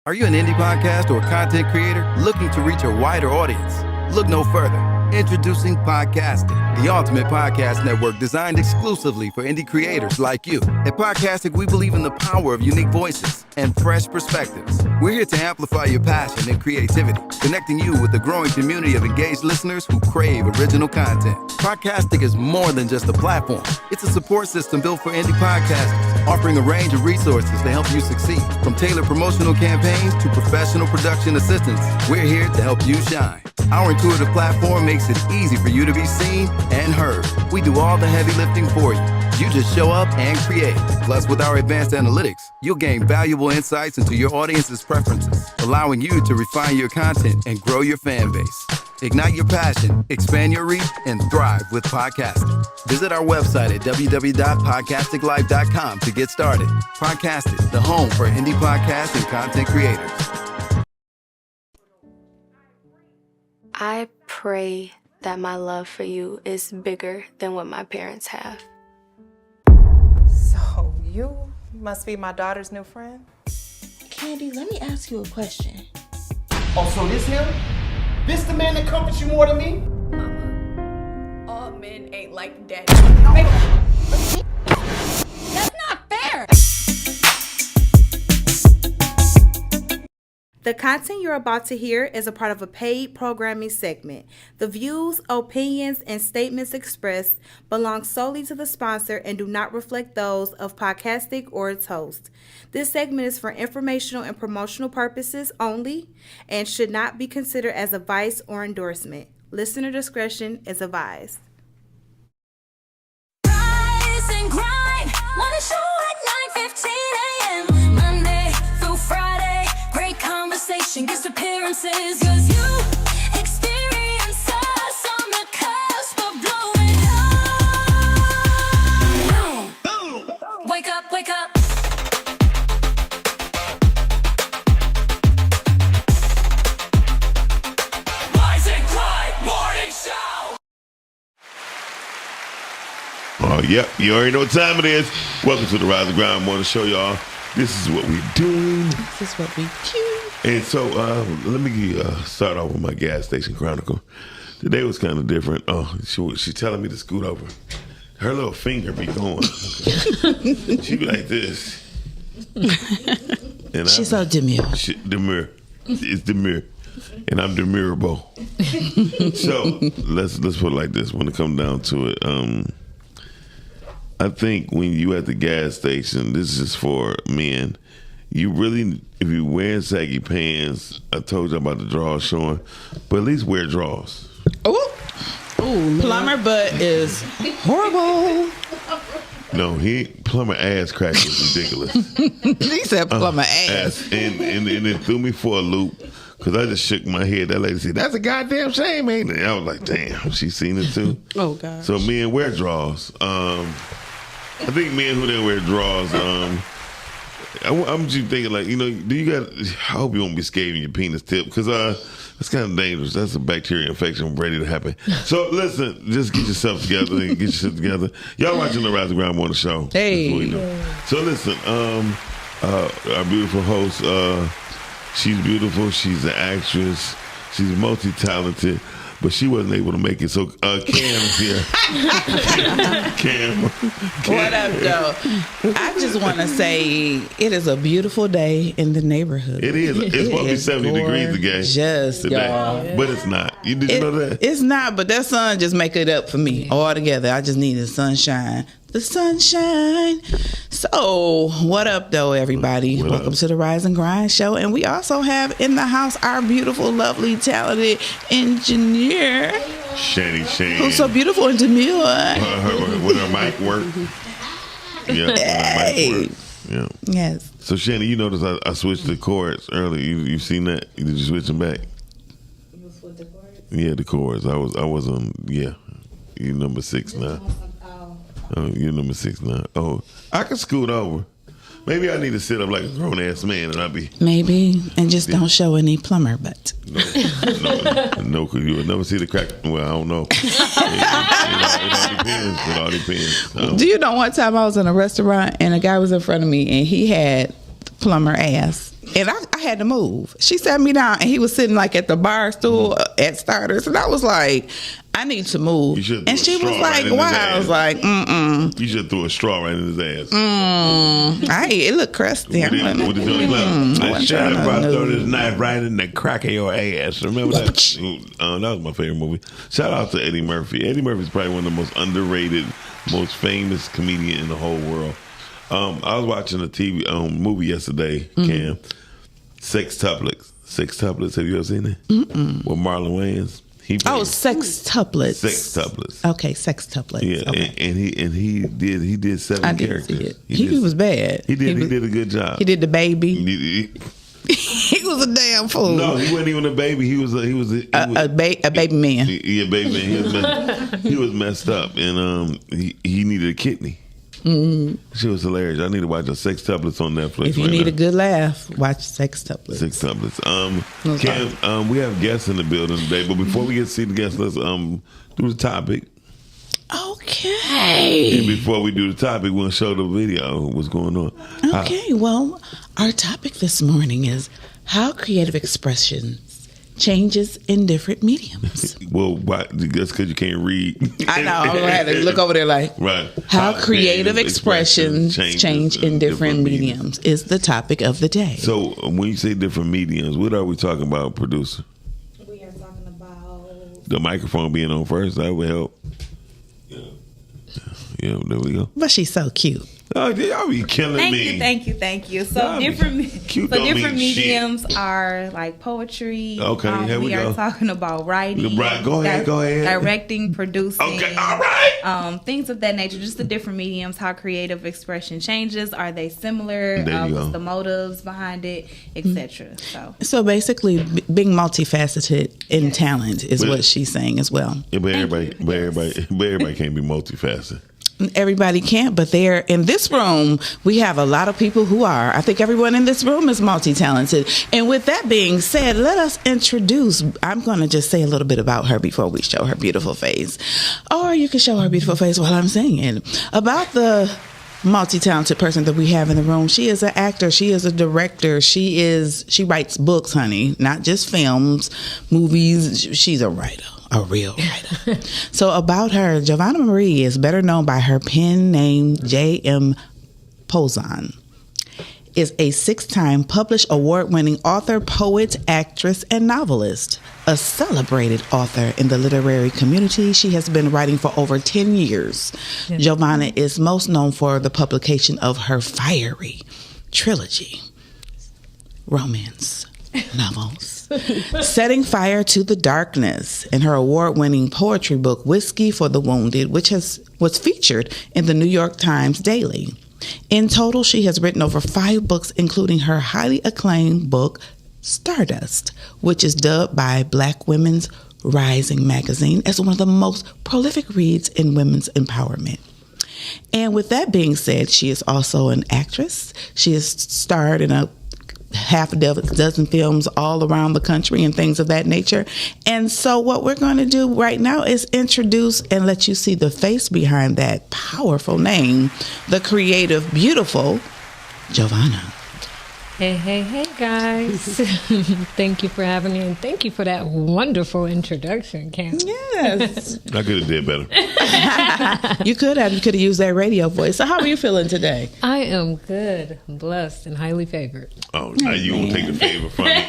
Are you an indie podcast or content creator looking to reach a wider audience? Look no further. Introducing Podcastic, the ultimate podcast network designed exclusively for indie creators like you. At Podcastic, we believe in the power of unique voices and fresh perspectives. We're here to amplify your passion and creativity, connecting you with the growing community of engaged listeners who crave original content. Podcastic is more than just a platform. It's a support system built for indie podcasters, offering a range of resources to help you succeed. From tailored promotional campaigns to professional production assistance, we're here to help you shine. Our intuitive platform makes it easy for you to be seen and heard. We do all the heavy lifting for you. You just show up and create. Plus, with our advanced analytics, you'll gain valuable insights into your audience's preferences, allowing you to refine your content and grow your fan base. Ignite your passion, expand your reach, and thrive with podcasting. Visit our website at www.podcasticlife.com to get started. Podcastic, the home for indie podcasts and content creators. I pray that my love for you is bigger than what my parents have. So you must be my daughter's new friend? Candy, let me ask you a question. Oh, so this him? This the man that comforts you more than me? Mama, all men ain't like daddy. That's not fair! The content you're about to hear is a part of a paid programming segment. The views, opinions, and statements expressed belong solely to the sponsor and do not reflect those of Podcastic or its host. This segment is for informational and promotional purposes only and should not be considered as advice or endorsement. Listener discretion is advised. Rise and grind, wanna show at 9:15 a.m. Monday through Friday, great conversation, guest appearances, 'cause you experience us on the cusp of blowing up. Wake up, wake up. Rise and grind, morning show. Oh, yep. You already know what time it is. Welcome to the Rise and Grind Morning Show, y'all. This is what we do. This is what we do. And so, let me start off with my gas station chronicle. Today was kind of different. Oh, she telling me to scoot over. Her little finger be going. She be like this. And She's so demure. Demure. It's demure. And I'm demurable. So, let's put it like this. When it comes down to it, I think when you at the gas station, this is for men. You really, if you wearing saggy pants, I told you about the drawers showing, but at least wear drawers. Oh, plumber butt is horrible. No, plumber ass crack is ridiculous. He said plumber ass. And it threw me for a loop because I just shook my head. That lady said, "That's a goddamn shame, ain't it?" I was like, "Damn, she seen it too." Oh God. So men wear drawers. I think men who didn't wear drawers. I'm just thinking, like, do you got? I hope you won't be scaling your penis tip because it's kind of dangerous. That's a bacteria infection ready to happen. So listen, just get yourself together and get your shit together. Y'all watching the Rise and Grind Morning Show. Hey. That's what we do. So listen, our beautiful host, she's beautiful. She's an actress. She's multi-talented. But she wasn't able to make it, so Cam is here. Cam. What up, though? I just want to say it is a beautiful day in the neighborhood. It is. It's supposed to be 70 degrees again. Just today. Y'all. But it's not. Did you know that? It's not, but that sun just make it up for me altogether. I just need the sunshine. The sunshine. So, what up, though, everybody? Welcome to the Rise and Grind Show. And we also have in the house our beautiful, lovely, talented engineer. Shani Shane. Who's so beautiful and demure. With her mic work. Yeah. Hey. Mic work. Yeah. Yes. So, Shani, you notice I switched the chords earlier. You seen that? Did you switch them back? You switch the chords? Yeah, the chords. I was on, yeah. You number 6 now. Oh, you're number 6 now. Oh, I can scoot over. Maybe I need to sit up like a grown ass man, and I'll be maybe, and just don't show any plumber butt. No, because you would never see the crack. Well, I don't know. It all depends. Do you know one time I was in a restaurant and a guy was in front of me and he had plumber ass. And I had to move. She sat me down, and he was sitting like at the bar stool at Starters, and I was like, I need to move. And she was like, why? I was like, You should throw a straw right in his ass. It looked crusty. Shout out if I throw this knife right in the crack of your ass. Remember that? That was my favorite movie. Shout out to Eddie Murphy. Eddie Murphy's probably one of the most underrated, most famous comedian in the whole world. I was watching a TV movie yesterday, Cam. Sextuplets. Sextuplets. Have you ever seen it? With Marlon Wayans. Sextuplets. Sextuplets. Okay, Sextuplets. Yeah, okay. and he did 7 I did characters. see it. He was bad. He did a good job. He did the baby. He was a damn fool. No, he wasn't even a baby. He was a baby man. Yeah, baby man. He was messed up, and he needed a kidney. She was hilarious. I need to watch the Sextuplets on Netflix. If you need a good laugh, watch Sextuplets. Sextuplets. Cam, we have guests in the building today, but before we get to see the guests, let's do the topic. Okay. And before we do the topic, we'll show the video of what's going on. Okay, well, our topic this morning is how creative expression changes in different mediums. Well, that's because you can't read. I know. I'm going to have to look over there like, right. How creative expressions change in different mediums is the topic of the day. So when you say different mediums, what are we talking about, producer? We are talking about the microphone being on first. That would help. Yeah, there we go. But she's so cute. Oh, y'all be killing me. Thank you. So different mediums are like poetry. Okay, here we are talking about writing. Right, go ahead. Directing, producing. Okay, all right. Things of that nature. Just the different mediums. How creative expression changes. Are they similar? What's the motives behind it, etc. So basically, being multifaceted in talent is what she's saying as well. Yeah, but everybody can't be multifaceted. Everybody can't, but there in this room, we have a lot of people who are. I think everyone in this room is multi-talented. And with that being said, let us introduce, I'm going to just say a little bit about her before we show her beautiful face. Or you can show her beautiful face while I'm saying it. About the multi-talented person that we have in the room. She is an actor. She is a director. She writes books, honey, not just films, movies. She's a writer. A real writer. So about her, Giovanna Marie is better known by her pen name J.M. Pouzon. Is a 6-time published award-winning author, poet, actress, and novelist. A celebrated author in the literary community, she has been writing for over 10 years. Yes. Giovanna is most known for the publication of her fiery trilogy, romance novels. Setting Fire to the Darkness, and her award-winning poetry book, Whiskey for the Wounded, which was featured in the New York Times Daily. In total, she has written over 5 books, including her highly acclaimed book, Stardust, which is dubbed by Black Women's Rising magazine as one of the most prolific reads in women's empowerment. And with that being said, she is also an actress. She has starred in a half a dozen films all around the country and things of that nature. And so what we're going to do right now is introduce and let you see the face behind that powerful name, the creative, beautiful Giovanna. Hey, guys. Thank you for having me, and thank you for that wonderful introduction, Cam. Yes. I could have did better. You could have used that radio voice. So how are you feeling today? I am good, blessed, and highly favored. Oh, now you won't take the favor from me.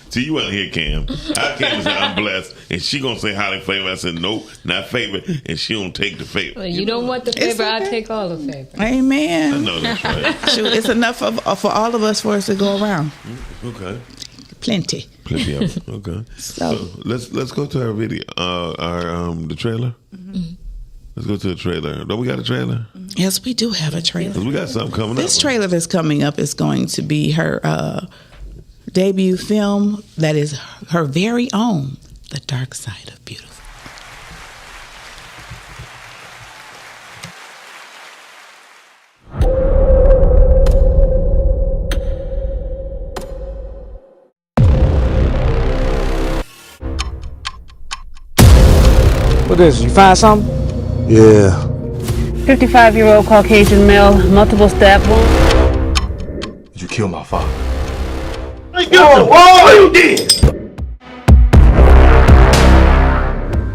See, you wasn't here, Cam. I came and said, I'm blessed. And she going to say highly favored. I said, nope, not favorite. And she don't take the favor. Well, you don't want the favor. Okay. I take all the favor. Amen. I know that's right. Shoot, it's enough for all of us for us to go around. Okay. Plenty of it. Okay. So let's go to our video, the trailer. Mm-hmm. Let's go to the trailer. Don't we got a trailer? Yes, we do have a trailer. 'Cause we got something coming up. This trailer that's coming up is going to be her debut film that is her very own, The Dark Side of Beautiful. What is it? You find something? Yeah. 55-year-old Caucasian male, multiple stab wounds. Did you killed my father. Whoa, you did!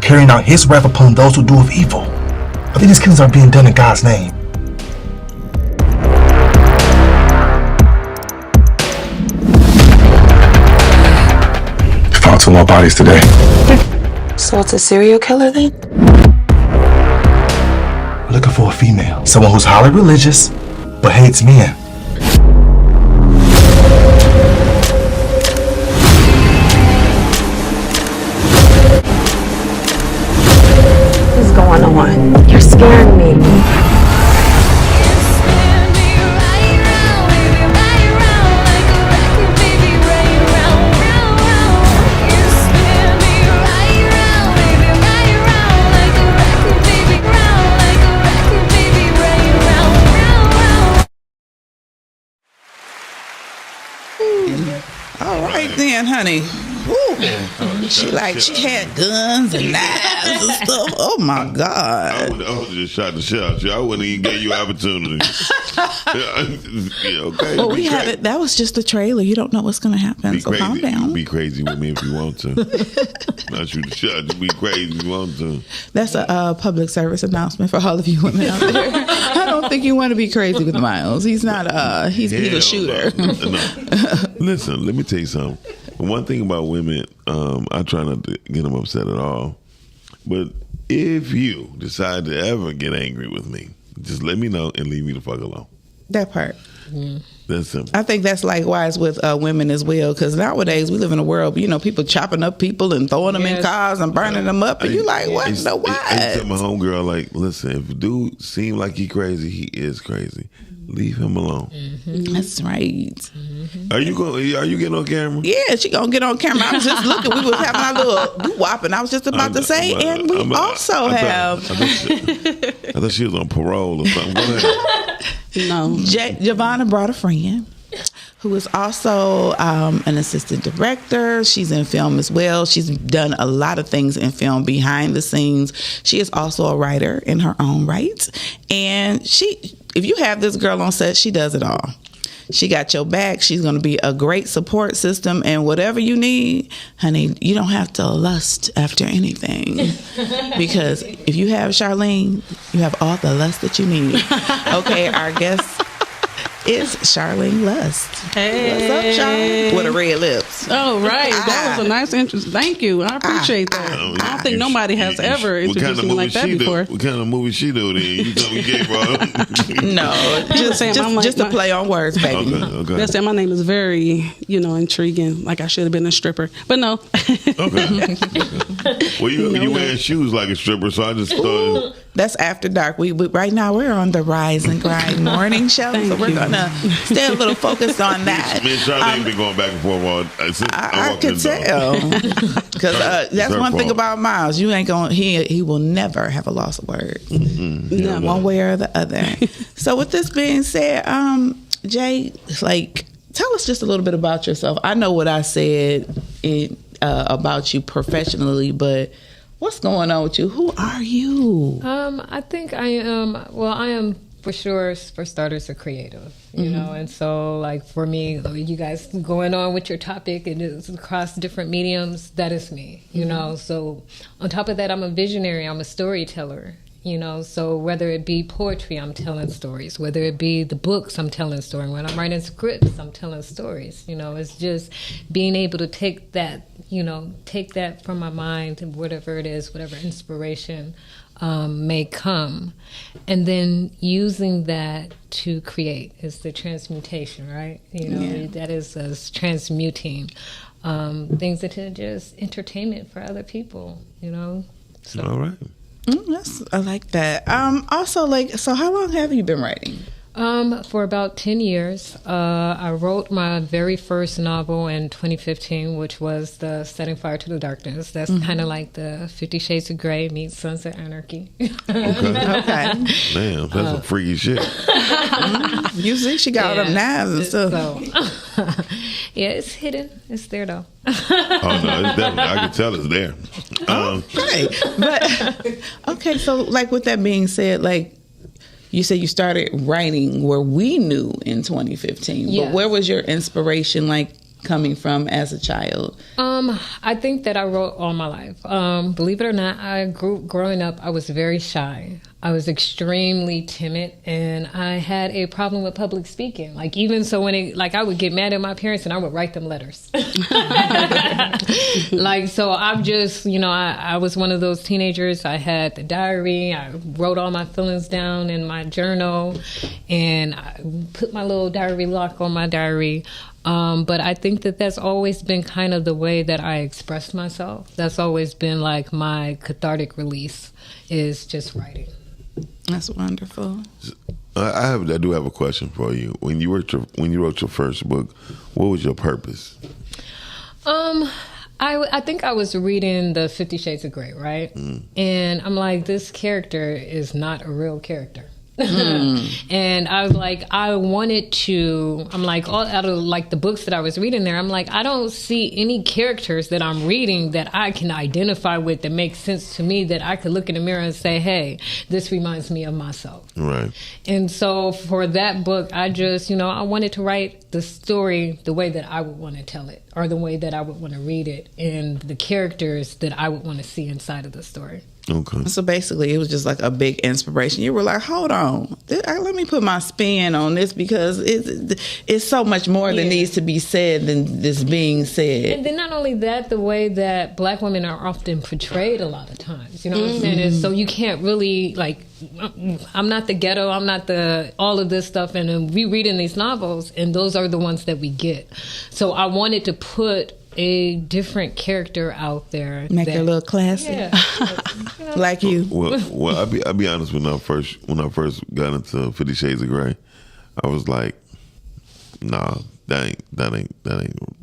Carrying out his wrath upon those who do of evil. I think these killings are being done in God's name. Found 2 more bodies today. So it's a serial killer then? We're looking for a female. Someone who's highly religious, but hates men. What's going on? You're scaring me. All right then, honey. Woo. She had guns and knives and stuff. Oh my God. I would have just shot the shit out you. I wouldn't even give you opportunity. Okay. Well, we have it. That was just the trailer. You don't know what's going to happen. Be So crazy. calm down. Be crazy with me if you want to. Not shoot the shot. Just be crazy if you want to. That's a public service announcement for all of you women out there. I don't think you want to be crazy with Miles. He's not. He's a shooter. No. Listen, let me tell you something. One thing about women, I try not to get them upset at all. But if you decide to ever get angry with me, just let me know and leave me the fuck alone. That part. That's simple. I think that's likewise with women as well, because nowadays we live in a world, people chopping up people and throwing them in cars and burning them up, and you like, what the what? I tell my homegirl, like, listen, if a dude seem like he crazy, he is crazy. Leave him alone. That's right. Are you getting on camera? Yeah, she gonna get on camera. I was just looking. We was having our little doo-wop, and I was just about to say, and we also have. I thought she was on parole or something. Go ahead. No. Giovanna brought a friend who is also an assistant director. She's in film as well. She's done a lot of things in film behind the scenes. She is also a writer in her own right. And if you have this girl on set, she does it all. She got your back. She's going to be a great support system. And whatever you need, honey, you don't have to lust after anything. Because if you have Charlene, you have all the lust that you need. Okay, our guest is Charlene Lust. Hey. What's up, Charlene? With the red lips. Oh, right. That was a nice interest. Thank you. I appreciate that. I don't think nobody has ever introduced me like that before. What kind of movie she do then? You tell me gave her. No, just to play on words, baby. Okay. That's it. My name is very, intriguing. Like I should have been a stripper, but no. Okay. Well, you wearing shoes like a stripper, so I just thought. That's After Dark. We right now we're on the Rise and Grind morning show, so we're gonna stay a little focused on that. Me and Charlene been going back and forth all. I could tell, because that's one thing about Miles. You ain't gonna. He will never have a loss of words, one way or the other. So with this being said, Jay, tell us just a little bit about yourself. I know what I said about you professionally, but what's going on with you? Who are you? I think I am for sure, for starters, a creative, you know, and so for me, you guys going on with your topic, it is across different mediums, that is me, you know. So on top of that, I'm a visionary, I'm a storyteller. So whether it be poetry, I'm telling stories. Whether it be the books, I'm telling stories. When I'm writing scripts, I'm telling stories. It's just being able to take that from my mind and whatever it is, whatever inspiration may come, and then using that to create is the transmutation, right? That is us transmuting things into just entertainment for other people. So. All right. Yes, I like that. Also, so how long have you been writing? For about 10 years. I wrote my very first novel in 2015, which was The Setting Fire to the Darkness. That's kind of like the 50 Shades of Grey meets Sons of Anarchy. Okay. Damn, that's some freaky shit. You see, she got all them knives and stuff. So, yeah, it's hidden. It's there, though. Oh, no, it's definitely, I can tell it's there. Okay. But, okay, so, with that being said, you said you started writing where we knew in 2015. Yes. But where was your inspiration like coming from as a child? I think that I wrote all my life. Believe it or not, growing up, I was very shy. I was extremely timid, and I had a problem with public speaking. Like, even so when I would get mad at my parents and I would write them letters. Like, so I'm just, I was one of those teenagers. I had the diary. I wrote all my feelings down in my journal, and I put my little diary lock on my diary. But I think that that's always been kind of the way that I expressed myself. That's always been like my cathartic release, is just writing. That's wonderful. I do have a question for you. When you wrote your first book, what was your purpose? I think I was reading the 50 Shades of Grey, right? And I'm like, this character is not a real character. And I was like, I'm like, all out of like the books that I was reading there, I'm like, I don't see any characters that I'm reading that I can identify with that makes sense to me, that I could look in the mirror and say, hey, this reminds me of myself. Right. And so for that book, I just, I wanted to write the story the way that I would want to tell it, or the way that I would want to read it, and the characters that I would want to see inside of the story. Okay. So basically, it was just like a big inspiration. You were like, hold on, let me put my spin on this, because it's so much more that needs to be said than this being said. And then not only that, the way that Black women are often portrayed a lot of times, you know what I'm saying? And so you can't really, like, I'm not the ghetto, I'm not the all of this stuff, and then we read in these novels, and those are the ones that we get. So I wanted to put a different character out there. Make her a little classy. Yeah. Like you. Well, I'll be honest. When I first got into 50 Shades of Grey, I was like, nah, that ain't that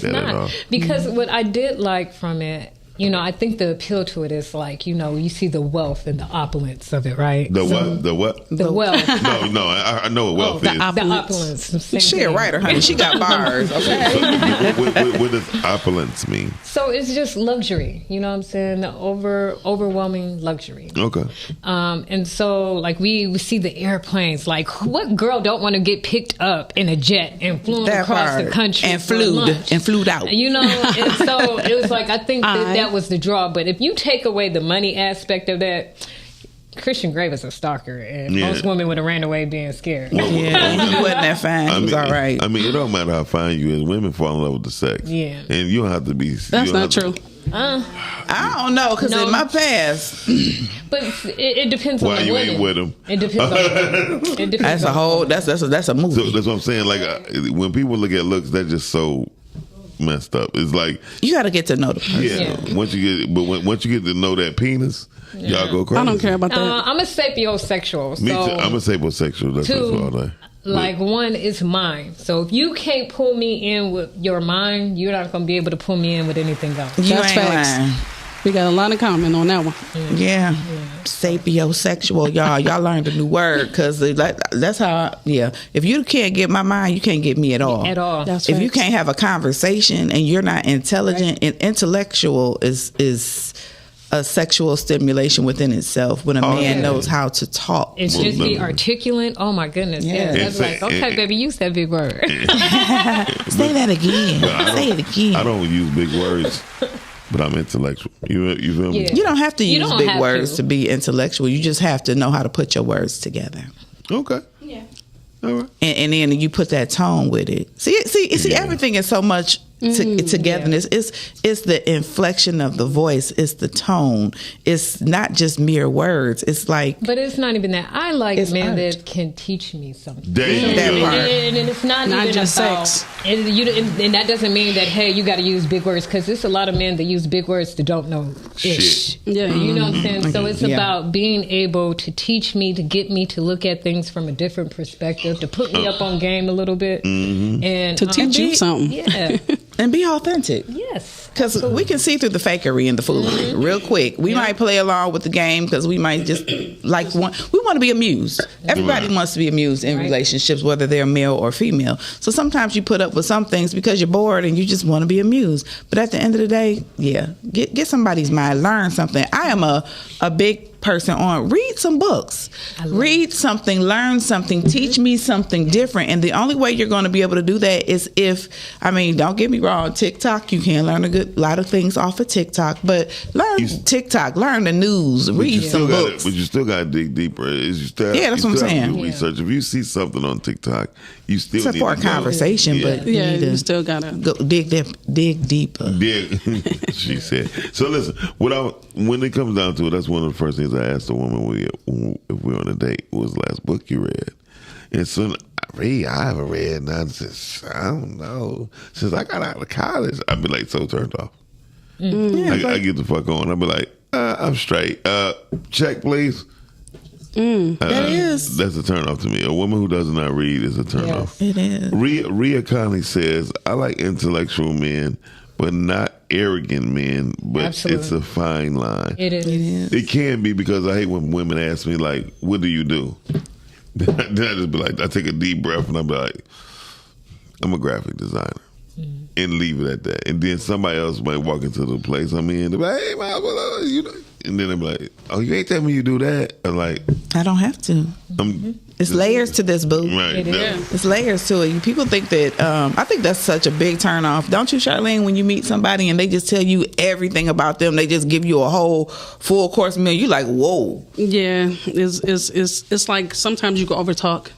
at all. Because what I did like from it, I think the appeal to it is like, you see the wealth and the opulence of it, right? The what? The wealth. No, I know what wealth is. The opulence. She a writer, honey. She got bars. Okay. What does opulence mean? So it's just luxury. You know what I'm saying? Overwhelming luxury. Okay. And so like we see the airplanes. Like, what girl don't want to get picked up in a jet and flown across the country and flew out? And so it was like, I think that was the draw. But if you take away the money aspect of that, Christian Grey was a stalker, and most women would have ran away being scared. He wasn't that fine. He was all right. I mean, it don't matter how fine you is. Women fall in love with the sex. Yeah. And you don't have to be. That's not true. I don't know, because in my past. But it depends on the women. Why you ain't with them? It depends. That's a whole. That's a movie. So that's what I'm saying. Like, when people look at looks, that's just so messed up. It's like you got to get to know the person. Yeah. Once you get to know that penis, y'all go crazy. I don't care about that. I'm a sapiosexual. Me too. I'm a sapiosexual. That's all day. Like, one is mine. So if you can't pull me in with your mind, you're not going to be able to pull me in with anything else. That's facts. Lying. We got a lot of comment on that one. Yeah. Sapiosexual, y'all. Y'all learned a new word, because that's how. Yeah. If you can't get my mind, you can't get me at all. At all. That's if facts. you can't have a conversation and you're not intelligent, and intellectual is a sexual stimulation within itself when a man knows how to talk. It's just be articulate. Oh my goodness. Yeah. That's like, okay, baby, use that big word. Say that again. Say it again. I don't use big words, but I'm intellectual. You feel me? You don't have to use big words to be intellectual. You just have to know how to put your words together. Okay. Yeah. All right. And then you put that tone with it. See, everything is so much togetherness. It's the inflection of the voice. It's the tone. It's not just mere words. It's like, but it's not even that. I like men that can teach me something. And it's not even just about sex. And that doesn't mean that, hey, you got to use big words, because there's a lot of men that use big words that don't know ish. Yeah. You know what I'm saying? So it's about being able to teach me, to get me to look at things from a different perspective, to put me up on game a little bit, and to teach you something. Yeah. And be authentic. Yes. Because we can see through the fakery and the foolery real quick. We might play along with the game because we might just we want to be amused. Everybody wants to be amused in relationships, whether they're male or female. So sometimes you put up with some things because you're bored and you just want to be amused. But at the end of the day, get somebody's mind, learn something. I am a big person on, read some books, read something, learn something, teach me something different. And the only way you're going to be able to do that is don't get me wrong, TikTok, you can learn a lot of things off of TikTok, but learn TikTok, learn the news, read some books. But you still got to dig deeper. That's what I'm saying. Research. If you see something on TikTok, you still need to a conversation, but you still gotta go dig deeper. She said. So listen, when it comes down to it, that's one of the first things I asked a woman if we were on a date. What was the last book you read? And so I haven't read none since, I don't know, since I got out of college. I'd be like so turned off. I get the fuck on. I'd be like, I'm straight. Check, please. That's a turn off to me. A woman who does not read is a turn off. It is. Rhea Conley says, I like intellectual men, but not arrogant men. But Absolutely. It's a fine line. It is. It can be, because I hate when women ask me, like, what do you do? Then I just be like, I take a deep breath and I be like, I'm a graphic designer. And leave it at that. And then somebody else might walk into the place I'm in. They'll be like, hey, man, you know. And then they'll be like, oh, you ain't telling me you do that? I'm like, I don't have to. It's layers to this, boo. Right. It's layers to it. People think that, I think that's such a big turn off. Don't you, Charlene, when you meet somebody and they just tell you everything about them, they just give you a whole full course meal, you like, whoa. Yeah, it's like sometimes you can over talk,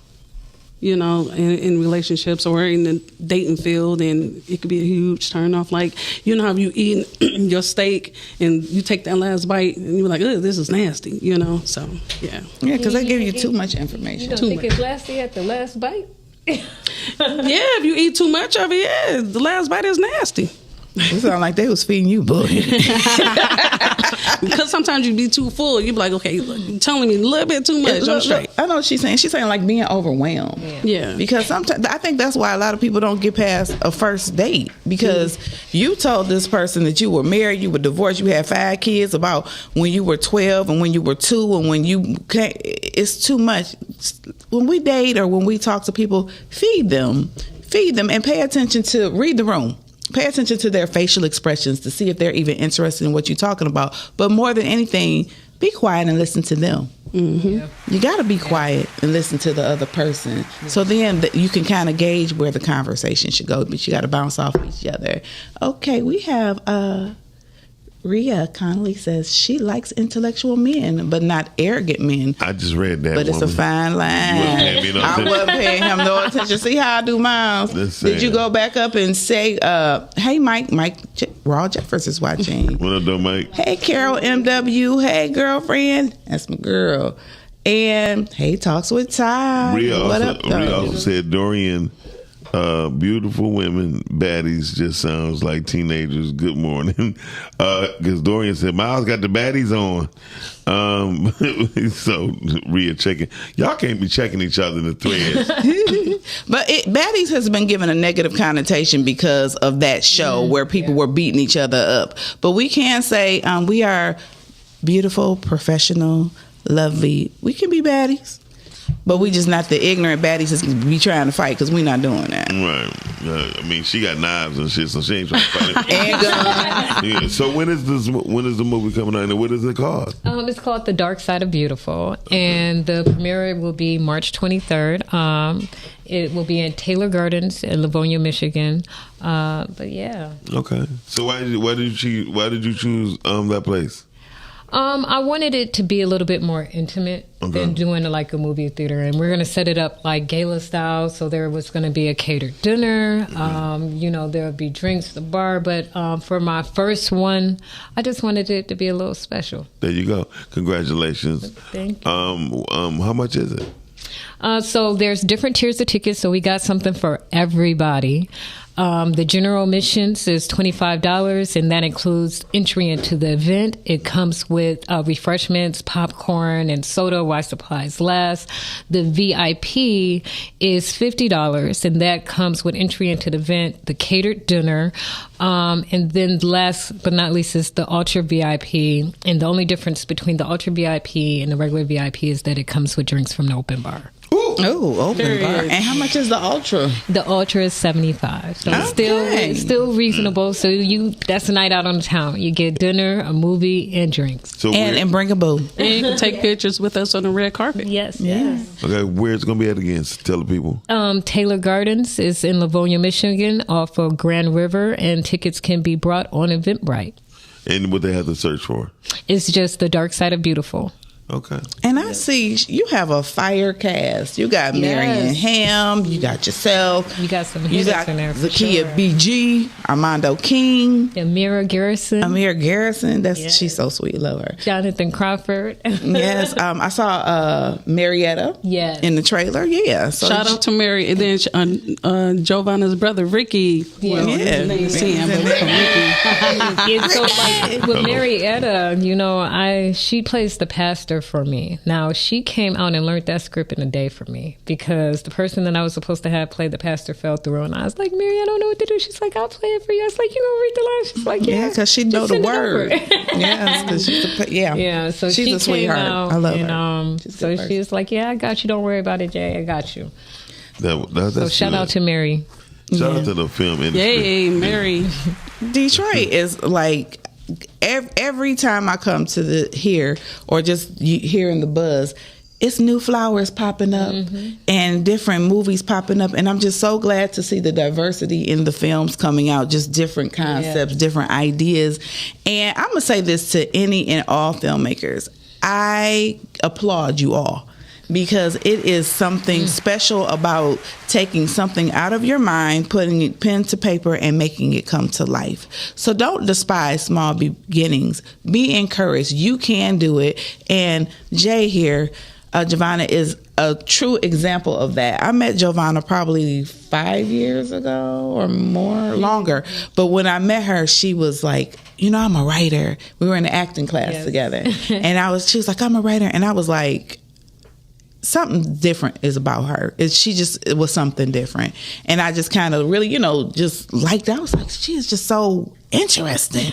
in relationships or in the dating field, and it could be a huge turn off. Like, how you eat your steak and you take that last bite and you're like, ugh, this is nasty, so yeah. Yeah, because they give you too much information. You don't think it's nasty at the last bite? Yeah, if you eat too much of it, the last bite is nasty. It sound like they was feeding you, boy. Because sometimes you be too full. You be like, okay, you're telling me a little bit too much. I'm straight. I know what she's saying. She's saying like being overwhelmed. Yeah. Because sometimes I think that's why a lot of people don't get past a first date, because you told this person that you were married, you were divorced, you had 5 kids about when you were 12 and when you were 2 and when you can't. It's too much. When we date or when we talk to people, feed them and pay attention to, read the room. Pay attention to their facial expressions to see if they're even interested in what you're talking about. But more than anything, be quiet and listen to them. You got to be quiet and listen to the other person. So then you can kind of gauge where the conversation should go. But you got to bounce off each other. Okay, we have Rhea Conley says she likes intellectual men, but not arrogant men. I just read that. But it's a fine line. I wasn't paying him no attention. See how I do mine? Did you go back up and say, hey, Mike Raw Jeffers is watching. What up, though, Mike? Hey, Carol MW. Hey, girlfriend. That's my girl. And hey, Talks with Ty. Rhea What also said, Dorian, beautiful women, baddies just sounds like teenagers. Good morning. Because Dorian said, Miles got the baddies on. So Rhea checking. Y'all can't be checking each other in the threads. But baddies has been given a negative connotation because of that show where people were beating each other up. But we can say we are beautiful, professional, lovely. We can be baddies. But we just not the ignorant baddies that's be trying to fight, because we not doing that. Right. I mean, she got knives and shit, so she ain't trying to fight. And guns. Yeah. So when is the movie coming out, and what is it called? It's called The Dark Side of Beautiful, and the premiere will be March 23rd. It will be in Taylor Gardens in Livonia, Michigan. But yeah. Okay. So why did you choose that place? I wanted it to be a little bit more intimate than doing like a movie theater, and we're going to set it up like gala style. So there was going to be a catered dinner. There would be drinks at the bar. But for my first one, I just wanted it to be a little special. There you go. Congratulations. Thank you. How much is it? So there's different tiers of tickets. So we got something for everybody. The general admissions is $25, and that includes entry into the event. It comes with refreshments, popcorn, and soda while supplies last. The VIP is $50, and that comes with entry into the event, the catered dinner, and then last but not least is the Ultra VIP. And the only difference between the Ultra VIP and the regular VIP is that it comes with drinks from the open bar. Ooh. Oh, open Period. bar. And how much is the Ultra? The Ultra is $75. So Okay. it's still reasonable. So that's a night out on the town. You get dinner, a movie, and drinks. So And bring a boo. And you can take pictures with us on the red carpet. Yes. okay, where it's gonna be at again? Tell the people. Taylor Gardens is in Livonia, Michigan, off of Grand River, and tickets can be bought on Eventbrite. And what they have to search for. It's just The Dark Side of Beautiful. Okay. And I see you have a fire cast. You got Marion Ham. You got yourself. You got some You hitters got in there for Zakiya sure. BG, Armando King, Amira Garrison. She's so sweet. Love her. Jonathan Crawford. Yes. I saw Marietta. Yes. In the trailer. Yeah. So Shout out to Mary. And then Giovanna's brother, Ricky. Well, his name is Sam, but we call him Ricky. Yeah, so like with Marietta, she plays the pastor for me. Now she came out and learned that script in a day for me because the person that I was supposed to have play the pastor fell through, and I was like, Mary, I don't know what to do. She's like, I'll play it for you. I was like, you gonna read the line? She's like, yeah, because she know the word. Yes, because yeah. So she's she a sweetheart. Came out, I love and, her. So she's like, yeah, I got you. Don't worry about it, Jay. I got you. That's So shout out to Mary. Shout out to the film industry. Yay, Mary. Detroit is like every time I come to here or just hearing the buzz, it's new flowers popping up and different movies popping up, and I'm just so glad to see the diversity in the films coming out, just different concepts, different ideas. And I'm gonna say this to any and all filmmakers: I applaud you all, because it is something special about taking something out of your mind, putting it pen to paper, and making it come to life. So don't despise small beginnings. Be encouraged. You can do it. And Jay here, Giovanna, is a true example of that. I met Giovanna probably 5 years ago or more, longer. But when I met her, she was like, I'm a writer. We were in the acting class together. And she was like, I'm a writer. And I was like, something different is about her. It was something different. And I just kind of really, just liked it. I was like, she is just so interesting.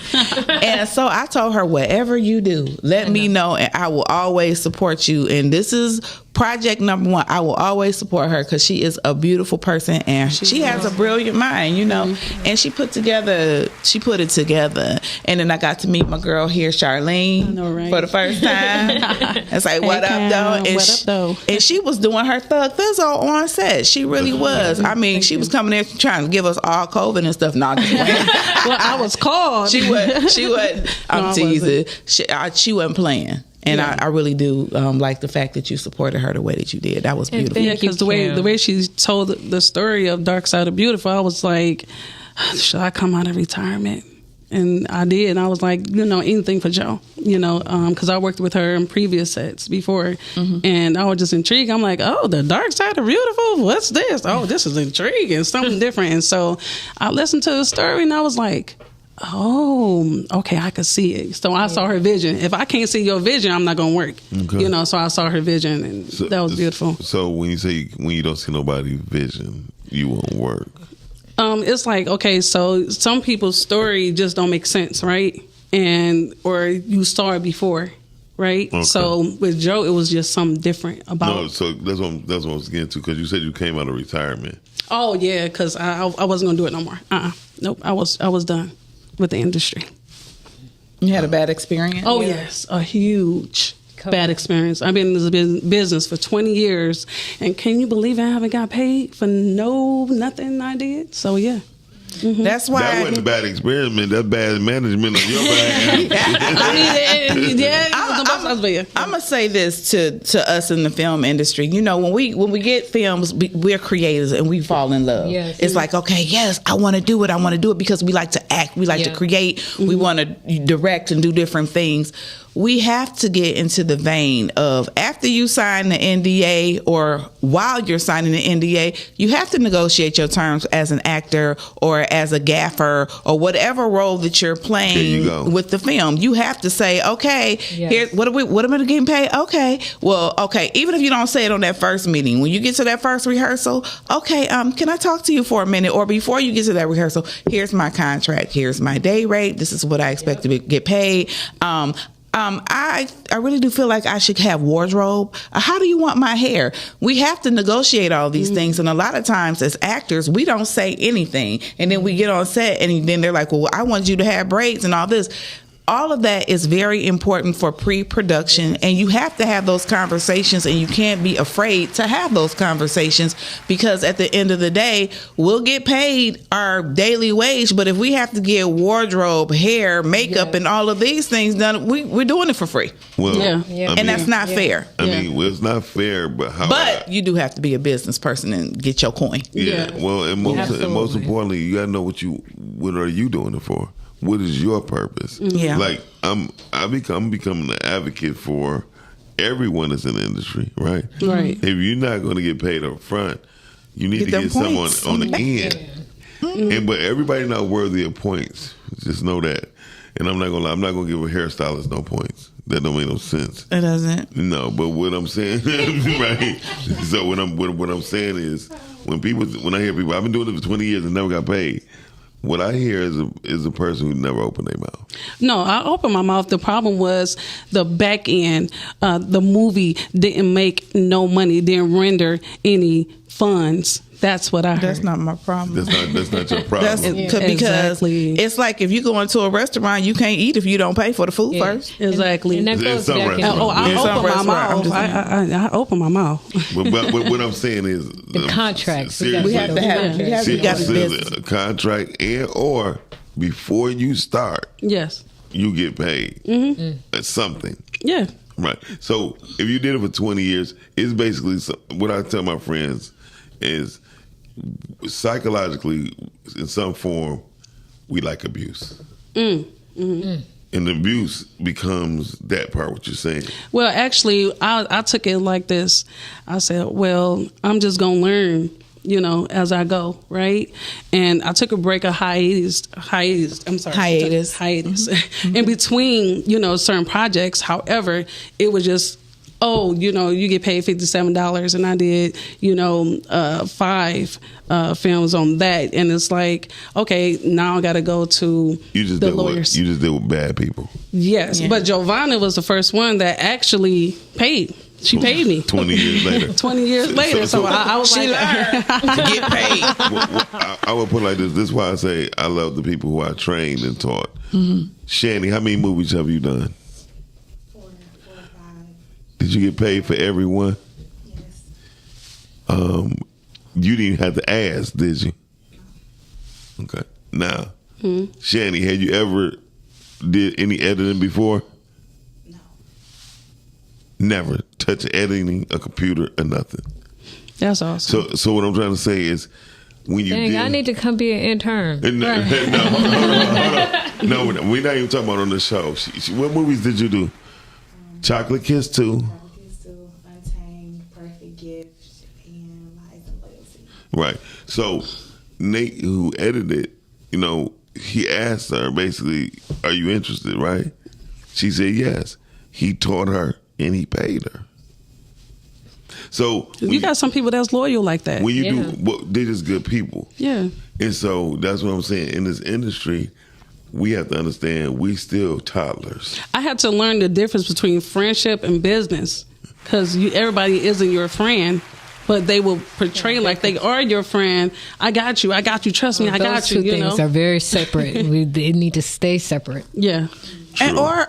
And so I told her, whatever you do, let me know, and I will always support you. And this is project number one. I will always support her because she is a beautiful person, and she has a brilliant mind, and she put it together. And then I got to meet my girl here, Charlene, for the first time. It's like, what up, though? And she was doing her Thug Thizzle on set. She really was. I mean, she was coming in trying to give us all COVID and stuff. Not just well, I was called. She would. I'm teasing. She wasn't playing. And I really do like the fact that you supported her the way that you did. That was beautiful. Yeah, because the way she told the story of Dark Side of Beautiful, I was like, should I come out of retirement? And I did. And I was like, anything for Joe, because I worked with her in previous sets before. And I was just intrigued. I'm like, oh, the Dark Side of Beautiful? What's this? Oh, this is intriguing, something different. And so I listened to the story and I was like, oh, okay, I could see it. So I saw her vision. If I can't see your vision, I'm not going to work. Okay. So I saw her vision, and that was beautiful. So when you don't see nobody's vision, you won't work. It's like, okay, so some people's story just don't make sense, right? Or you saw it before, right? Okay. So with Joe, it was just something different about. No, so that's what I was getting to, because you said you came out of retirement. Oh yeah, because I wasn't gonna do it no more. Nope, I was done with the industry. You had a bad experience? Oh yes, a huge bad experience. I've been in this business for 20 years, and can you believe I haven't got paid for nothing I did? So yeah. That's why that wasn't a bad experience, man. That's bad management on your behalf. I'm gonna say this to us in the film industry. When we get films, we're creators and we fall in love. Yes. It's like, okay, yes, I want to do it because we like to act, we like to create, we want to direct and do different things. We have to get into the vein of, after you sign the NDA or while you're signing the NDA, you have to negotiate your terms as an actor or as a gaffer or whatever role that you're playing with the film. You have to say, okay, here, what am I getting paid? Okay, well, okay, even if you don't say it on that first meeting, when you get to that first rehearsal, okay, can I talk to you for a minute? Or before you get to that rehearsal, here's my contract, here's my day rate, this is what I expect to get paid. I really do feel like I should have wardrobe. How do you want my hair? We have to negotiate all these things, and a lot of times as actors, we don't say anything, and then we get on set, and then they're like, "Well, I want you to have braids and all this." All of that is very important for pre-production, and you have to have those conversations, and you can't be afraid to have those conversations, because at the end of the day, we'll get paid our daily wage, but if we have to get wardrobe, hair, makeup, and all of these things done, we're doing it for free. Well, and that's not fair. I mean, well, it's not fair, but you do have to be a business person and get your coin. Yeah. Well, and most importantly, you gotta know what are you doing it for? What is your purpose? Yeah. Like I'm becoming an advocate for everyone that's in the industry, right? Right. If you're not going to get paid up front, you need to them get someone points on the back. end. But everybody not worthy of points. Just know that. And I'm not gonna lie, I'm not gonna give a hairstylist no points. That don't make no sense. It doesn't. No, but what I'm saying, right? So what I'm saying is, when I hear people, I've been doing it for 20 years and never got paid. What I hear is a person who never opened their mouth. No, I opened my mouth. The problem was the back end. The movie didn't make no money, didn't render any funds. That's what I heard. That's not my problem. That's not your problem. Because it's like if you go into a restaurant, you can't eat if you don't pay for the food first. Exactly. And that goes back into I open my mouth. But what I'm saying is the contracts. We have to have a contract, and or before you start, yes, you get paid. That's something. Yeah. Right. So if you did it for 20 years, it's basically what I tell my friends is psychologically, in some form, we like abuse. And abuse becomes that part, what you're saying. Well, actually, I took it like this. I said, well, I'm just going to learn, as I go, right? And I took a break, hiatus. In between, certain projects. However, it was just, you get paid $57, and I did, 5 films on that, and it's like, okay, now I got to go to the lawyers. You just did with bad people. Yes, but Giovanna was the first one that actually paid. She paid me 20 years later. 20 years later, so I was she learned to get paid. I would put it like this. This is why I say I love the people who I trained and taught. Shanny, how many movies have you done? 4 or 5. Did you get paid for every one? Yes. You didn't have to ask, did you? Okay. Now, Shanny, had you ever did any editing before? No. Never touch editing, a computer, or nothing. That's awesome. So what I'm trying to say is, when you I need to come be an intern. No, hold on. No, we're not even talking about on the show. What movies did you do? Chocolate Kiss 2. Chocolate Kiss 2, Untamed, Perfect Gift, and Lies and Loyalty. Right. So Nate, who edited, he asked her basically, "Are you interested?" Right? She said yes. He taught her and he paid her. So you got some people that's loyal like that. When you do, they're just good people. Yeah. And so that's what I'm saying. In this industry, we have to understand we still toddlers. I had to learn the difference between friendship and business, because everybody isn't your friend, but they will portray like they are your friend. I got you. Trust me, I got you. Those two things are very separate. They need to stay separate. Yeah. And, or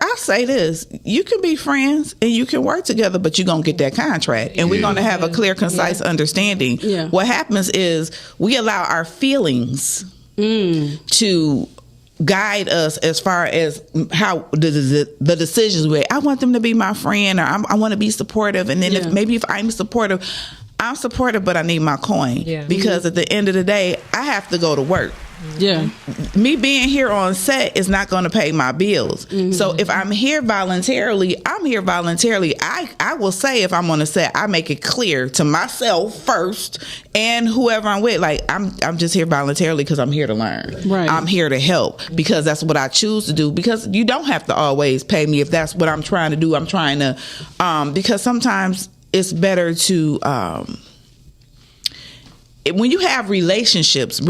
I'll say this: you can be friends and you can work together, but you're gonna get that contract, and we're gonna have a clear, concise understanding. Yeah. What happens is we allow our feelings to guide us as far as how the decisions we. I want them to be my friend, or I want to be supportive, and then if I'm supportive, but I need my coin because at the end of the day, I have to go to work. Yeah. Me being here on set is not going to pay my bills. So if I'm here voluntarily, I'm here voluntarily. I will say if I'm on a set, I make it clear to myself first and whoever I'm with, like I'm just here voluntarily because I'm here to learn. Right. I'm here to help because that's what I choose to do, because you don't have to always pay me if that's what I'm trying to do. I'm trying to because sometimes it's better to when you have relationships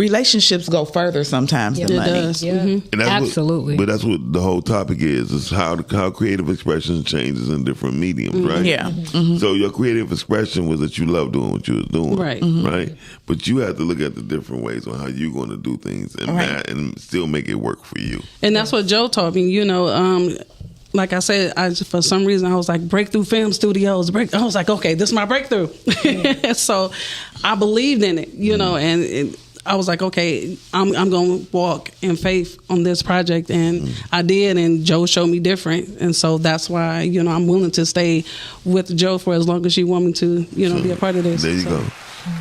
go further sometimes than money. does. Yeah, And that's absolutely. But that's what the whole topic is how creative expression changes in different mediums, right? Yeah. So your creative expression was that you love doing what you was doing, Right. Right. But you have to look at the different ways on how you're going to do things and still make it work for you. And that's what Joe taught me. Like I said, for some reason I was like Breakthrough Film Studios. I was like, okay, this is my breakthrough. So I believed in it, and I was like, okay, I'm going to walk in faith on this project, and I did. And Joe showed me different, and so that's why I'm willing to stay with Joe for as long as she want me to, be a part of this. There you go.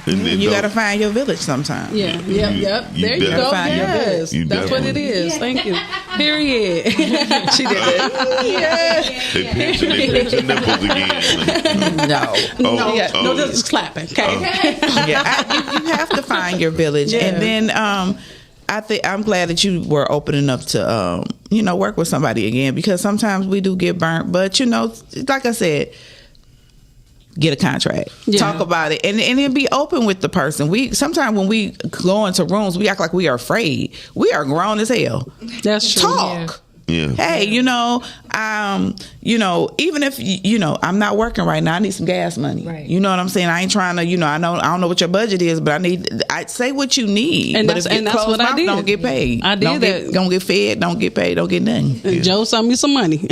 And You got to find your village sometime. Yeah, yep. There you go. Yes, that's what it is. Thank you. Period. She did it. Yes. They pinch your nipples again. No, this is clapping. Okay. You have to find your village, and then I'm glad that you were open enough to work with somebody again, because sometimes we do get burnt, but like I said, get a contract, talk about it, and then be open with the person. Sometimes when we go into rooms, we act like we are afraid. We are grown as hell. That's true. Talk. Yeah. Hey, even if I'm not working right now, I need some gas money. Right. You know what I'm saying? I ain't trying to, I don't know what your budget is, but I say what you need. And but that's if you what close I mouth, did. don't get paid. I did that. Don't get fed. Don't get paid. Don't get nothing. And Joe sent me some money.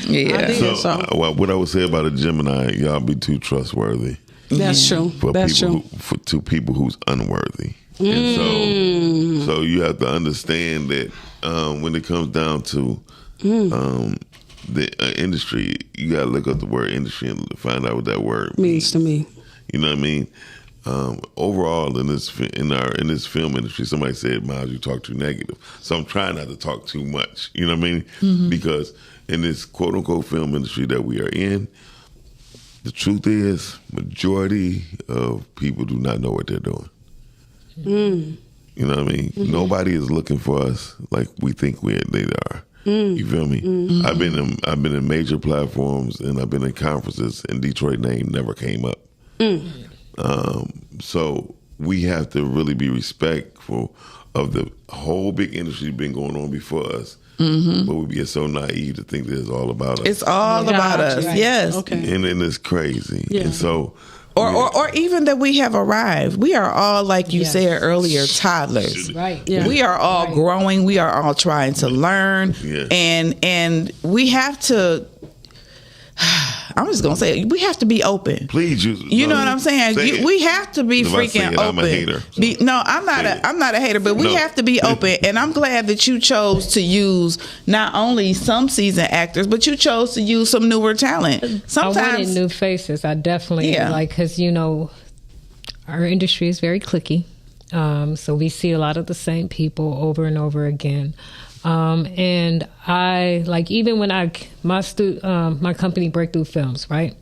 Yeah. So what I would say about a Gemini, y'all be too trustworthy. That's true. That's true. To people who's unworthy. And so you have to understand that when it comes down to the industry, you got to look up the word industry and find out what that word means to me. You know what I mean? Overall, in this film industry, somebody said, "Miles, you talk too negative." So I'm trying not to talk too much. You know what I mean? Mm-hmm. Because in this quote unquote film industry that we are in, the truth is, majority of people do not know what they're doing. Mm. You know what I mean? Mm-hmm. Nobody is looking for us like we think they are. You feel me? Mm-hmm. I've been in major platforms and I've been in conferences, and Detroit name never came up. So we have to really be respectful of the whole big industry been going on before us. But we be so naive to think that it's all about us. It's all about us. Right. Yes. Okay. And it's crazy. Yeah. And so or even that we have arrived. We are all, like you said earlier, toddlers. Right. Yeah. We are all growing. We are all trying to learn. Yeah. And we have to, I'm just going to say it, we have to be open. Please, you know what I'm saying? We have to be If I say freaking it, open. I'm a hater. I'm not a hater, but we No. have to be open. And I'm glad that you chose to use not only some seasoned actors, but you chose to use some newer talent. I Sometimes wanted new faces. I definitely because our industry is very cliquey, so we see a lot of the same people over and over again. And I even when my company Breakthrough Films, right?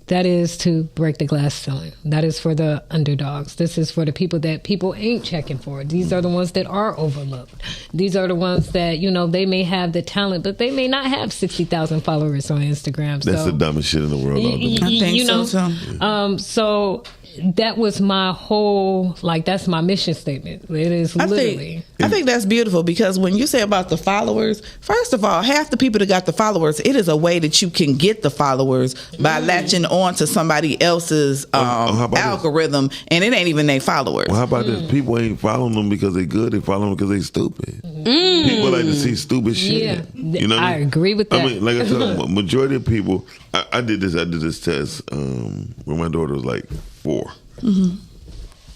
That is to break the glass ceiling. That is for the underdogs. This is for the people that people ain't checking for. These are the ones that are overlooked. These are the ones that, they may have the talent, but they may not have 60,000 followers on Instagram. That's the dumbest shit in the world. I think so. So that was my whole, that's my mission statement. It is literally. I think that's beautiful, because when you say about the followers, first of all, half the people that got the followers, it is a way that you can get the followers by latching on to somebody else's algorithm, and it ain't even their followers. Well, how about this? People ain't following them because they good. They follow them because they stupid. People like to see stupid shit. Yeah, you know what I agree with that. I mean, like I said, majority of people. I did this test when my daughter was like 4.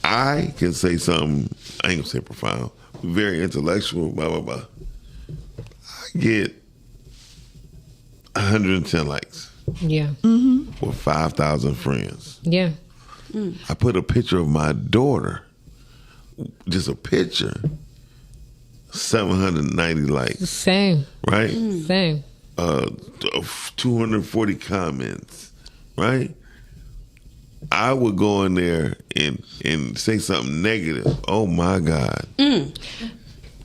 I can say something. I ain't gonna say profound. Very intellectual. Blah blah blah. I get 110 likes. Yeah. With 5,000 friends. Yeah. I put a picture of my daughter, just a picture, 790 likes. Same. Right? Same. 240 comments. Right? I would go in there and say something negative. Oh my God.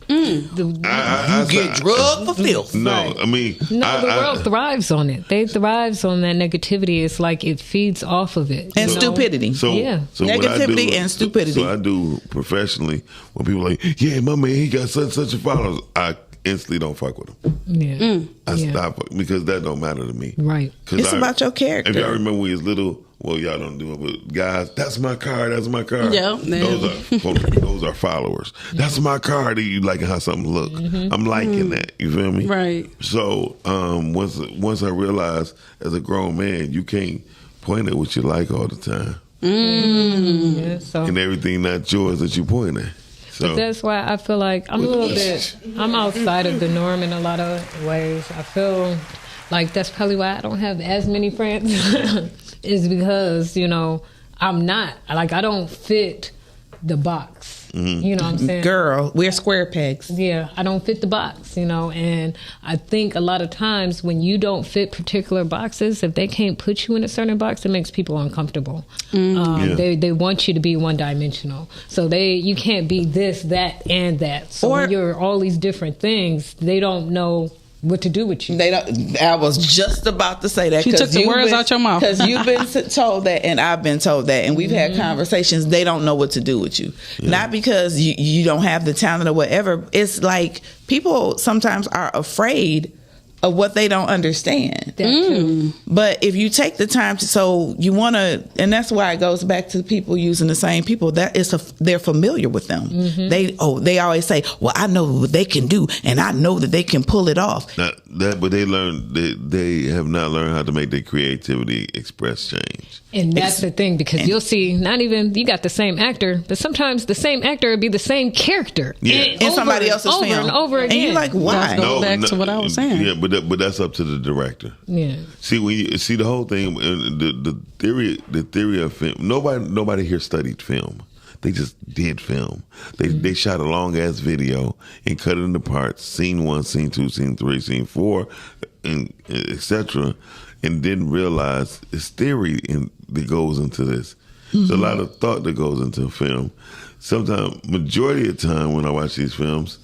You get drugged for filth. No, Right. I mean, No, the world thrives on it. They thrives on that negativity. It's like it feeds off of it. And you know? stupidity. So, Yeah. so what I Negativity do- and stupidity. So I do professionally when people are like, yeah, my man, he got such a followers. I instantly don't fuck with him. Yeah. I Yeah. stop because that don't matter to me. Right. It's about your character. If y'all remember when we was little, well, y'all don't do it, but guys, that's my car. That's my car. Yeah. Those are followers. That's my car. That you liking how something look. I'm liking that. You feel me? Right. So once I realized as a grown man, you can't point at what you like all the time, Yeah, so. and everything not yours that you point at. So But that's why I feel like I'm outside of the norm in a lot of ways. I feel like that's probably why I don't have as many friends is because, you know, I'm not, like, I don't fit the box. You know what I'm saying? Girl, we're square pegs. Yeah, I don't fit the box, you know, and I think a lot of times when you don't fit particular boxes, if they can't put you in a certain box, it makes people uncomfortable. Yeah. They want you to be one dimensional, so you can't be this, that, and that. So when you're all these different things, they don't know what to do with you. They don't. I was just about to say that. She took the words out your mouth. Because you've been told that, and I've been told that, and we've had conversations. They don't know what to do with you, not because you don't have the talent or whatever. It's like people sometimes are afraid of what they don't understand. But if you take the time to, so you want to, and that's why it goes back to people using the same people. That is, they're familiar with them. They always say, "Well, I know what they can do, and I know that they can pull it off." but they have not learned how to make their creativity express change. And that's the thing, because you'll see, not even, you got the same actor, but sometimes the same actor would be the same character in somebody else's over film. and over again. And you're like, why? Back to what I was saying. Yeah, but that's up to the director. Yeah. See, when you see the whole thing, the theory of film. Nobody here studied film. They just did film. They shot a long ass video and cut it into parts. Scene 1, scene 2, scene 3, scene 4, and etc. And didn't realize it's theory that goes into this. There's a lot of thought that goes into a film. Sometimes, majority of the time when I watch these films,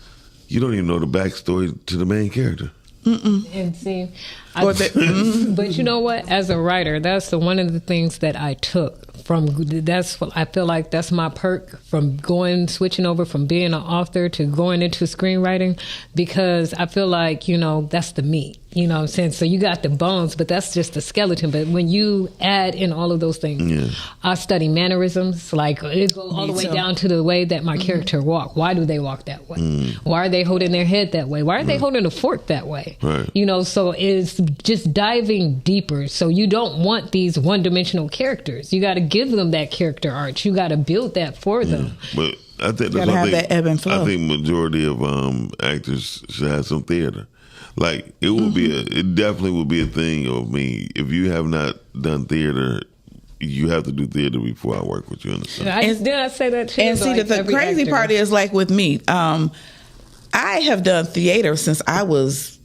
you don't even know the backstory to the main character. And see, but you know what? As a writer, that's one of the things that I took from. That's what I feel like. That's my perk from switching over from being an author to going into screenwriting, because I feel like, that's the meat. You know what I'm saying? So you got the bones, but that's just the skeleton. But when you add in all of those things, I study mannerisms. Like, it goes all the way down to the way that my character walk. Why do they walk that way? Why are they holding their head that way? Why are they holding a fork that way? Right. So it's just diving deeper. So you don't want these one-dimensional characters. You got to give them that character arc. You got to build that for them. But I think Gotta have that ebb and flow. I think majority of actors should have some theater. Like, it will it definitely will be a thing of me. If you have not done theater, you have to do theater before I work with you in the film. Did I say that too? And see, the crazy part is, like with me, I have done theater since I was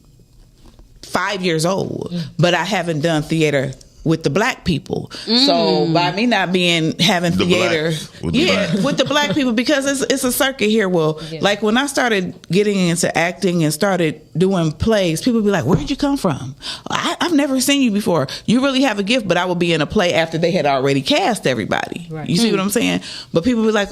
5 years old, but I haven't done theater with the black people. So by me not having theater, with the black people, because it's a circuit here. Well, like when I started getting into acting and started doing plays, people be like, "Where'd you come from? I've never seen you before. You really have a gift." But I would be in a play after they had already cast everybody. Right. You see what I'm saying? But people be like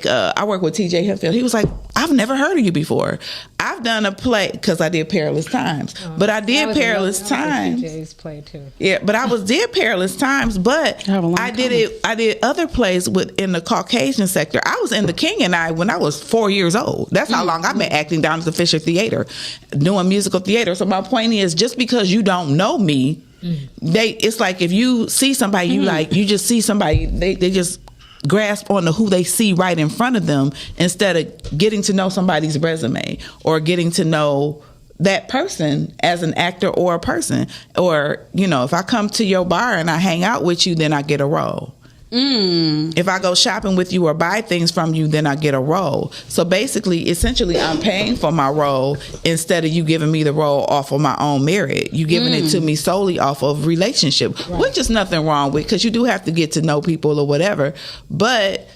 I work with TJ Hempfield. He was like, "I've never heard of you before." I've done a play because I did Perilous Times, but I did Perilous Times. TJ's play too. Yeah, but I did Perilous Times, but I did other plays within the Caucasian sector. I was in The King and I when I was 4 years old. That's how long I've been acting down at the Fisher Theater, doing musical theater. So my point is, just because you don't know me, it's like if you see somebody you just see somebody, they just grasp on to who they see right in front of them instead of getting to know somebody's resume or getting to know that person as an actor or a person. Or, if I come to your bar and I hang out with you, then I get a role. If I go shopping with you or buy things from you, then I get a role. So basically, essentially, I'm paying for my role instead of you giving me the role off of my own merit. You giving it to me solely off of relationship, which is nothing wrong with, because you do have to get to know people or whatever. But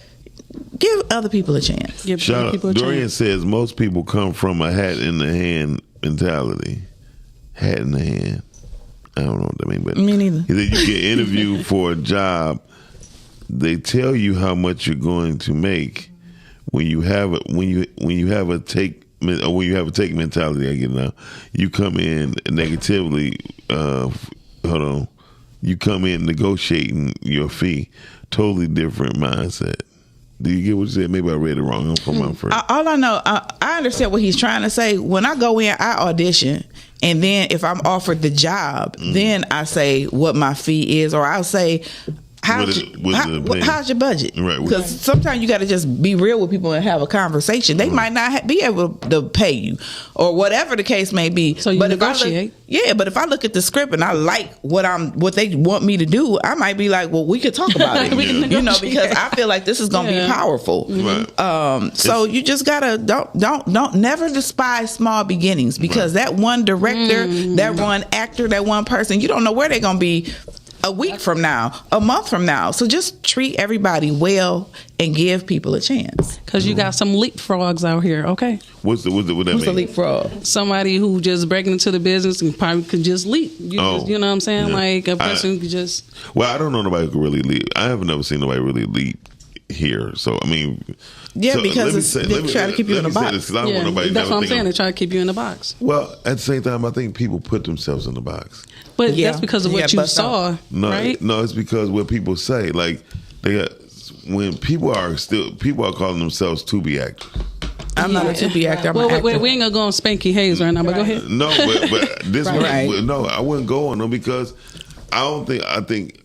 give other people a chance. Give Shout other out. people a Dorian chance. says most people come from a hat in the hand mentality. Hat in the hand. I don't know what that means, but Me neither. He said you get interviewed for a job. They tell you how much you're going to make when you have a take mentality. I get it now. You come in negatively. Hold on. You come in negotiating your fee. Totally different mindset. Do you get what you said? Maybe I read it wrong. I'm from my friend. All I know, I understand what he's trying to say. When I go in, I audition, and then if I'm offered the job, then I say what my fee is, or I'll say, how's your budget? Right. Because sometimes you got to just be real with people and have a conversation. They might not be able to pay you, or whatever the case may be. So you negotiate. But if I look at the script and I like what they want me to do, I might be like, well, we could talk about it. Because I feel like this is going to be powerful. Right. So you just gotta don't never despise small beginnings, because that one director, that one actor, that one person, you don't know where they're gonna be a week from now, a month from now. So just treat everybody well and give people a chance. Because you got some leapfrogs out here, okay? What that mean? Who's a leapfrog? Somebody who just breaking into the business and probably could just leap. You know what I'm saying? Yeah. Like a person could just... Well, I don't know nobody who could really leap. I have never seen nobody really leap here. So, I mean... because they're trying to keep you in a box. That's what I'm saying. They try to keep you in a box. Well, at the same time, I think people put themselves in the box. But that's because of what you saw, right? No, it's because what people say. Like, when people are calling themselves to-be actors. I'm not a to-be actor. I'm an actor. We ain't gonna go on Spanky Hayes right now, but go ahead. No, but this one, no, I wouldn't go on them because I think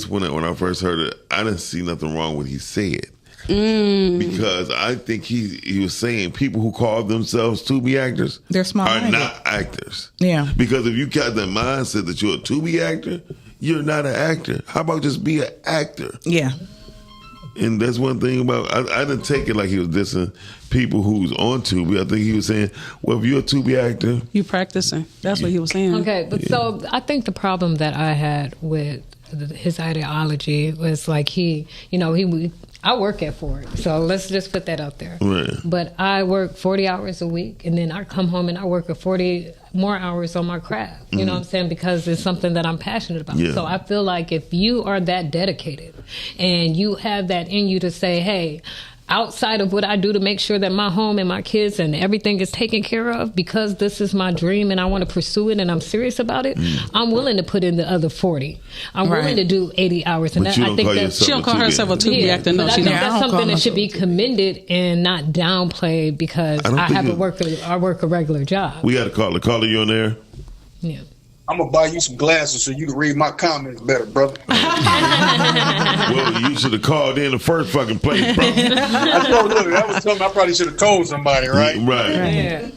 when I first heard it, I didn't see nothing wrong with what he said. Because I think he was saying people who call themselves to-be actors are not actors. Yeah. Because if you got that mindset that you're a to-be actor, you're not an actor. How about just be an actor? Yeah. And that's one thing about I didn't take it like he was dissing people who's on Tubi. I think he was saying, well, if you're a Tubi actor, you practicing. That's what he was saying. Okay, but so I think the problem that I had with his ideology was like I work at Ford, so let's just put that out there. Right. But I work 40 hours a week, and then I come home and I work 40 more hours on my craft. You know what I'm saying? Because it's something that I'm passionate about. Yeah. So I feel like if you are that dedicated and you have that in you to say, hey, outside of what I do to make sure that my home and my kids and everything is taken care of, because this is my dream and I want to pursue it and I'm serious about it, I'm willing to put in the other 40. I'm willing to do 80 hours. And but I think that she don't call herself a to-be actor. No, I think that's something that should be commended and not downplayed because I work a regular job. We got a caller. Caller, you on there? Yeah. I'm gonna buy you some glasses so you can read my comments better, brother. Well, you should have called in the first fucking place, bro. That was something I probably should have told somebody, right? Right. Yeah.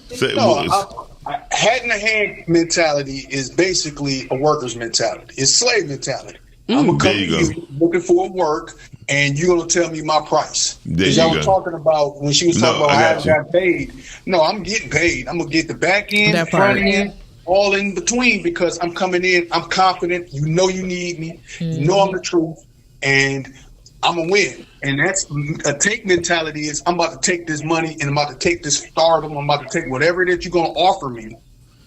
Hat in the hand mentality is basically a worker's mentality. It's slave mentality. I'm gonna come to you looking for work, and you're gonna tell me my price. Because I was talking about when she was talking about how I got paid. No, I'm getting paid. I'm gonna get the back end, front end, all in between, because I'm coming in, I'm confident, you know you need me, you know I'm the truth, and I'm going to win. And that's a take mentality is I'm about to take this money and I'm about to take this stardom, I'm about to take whatever it is you're going to offer me,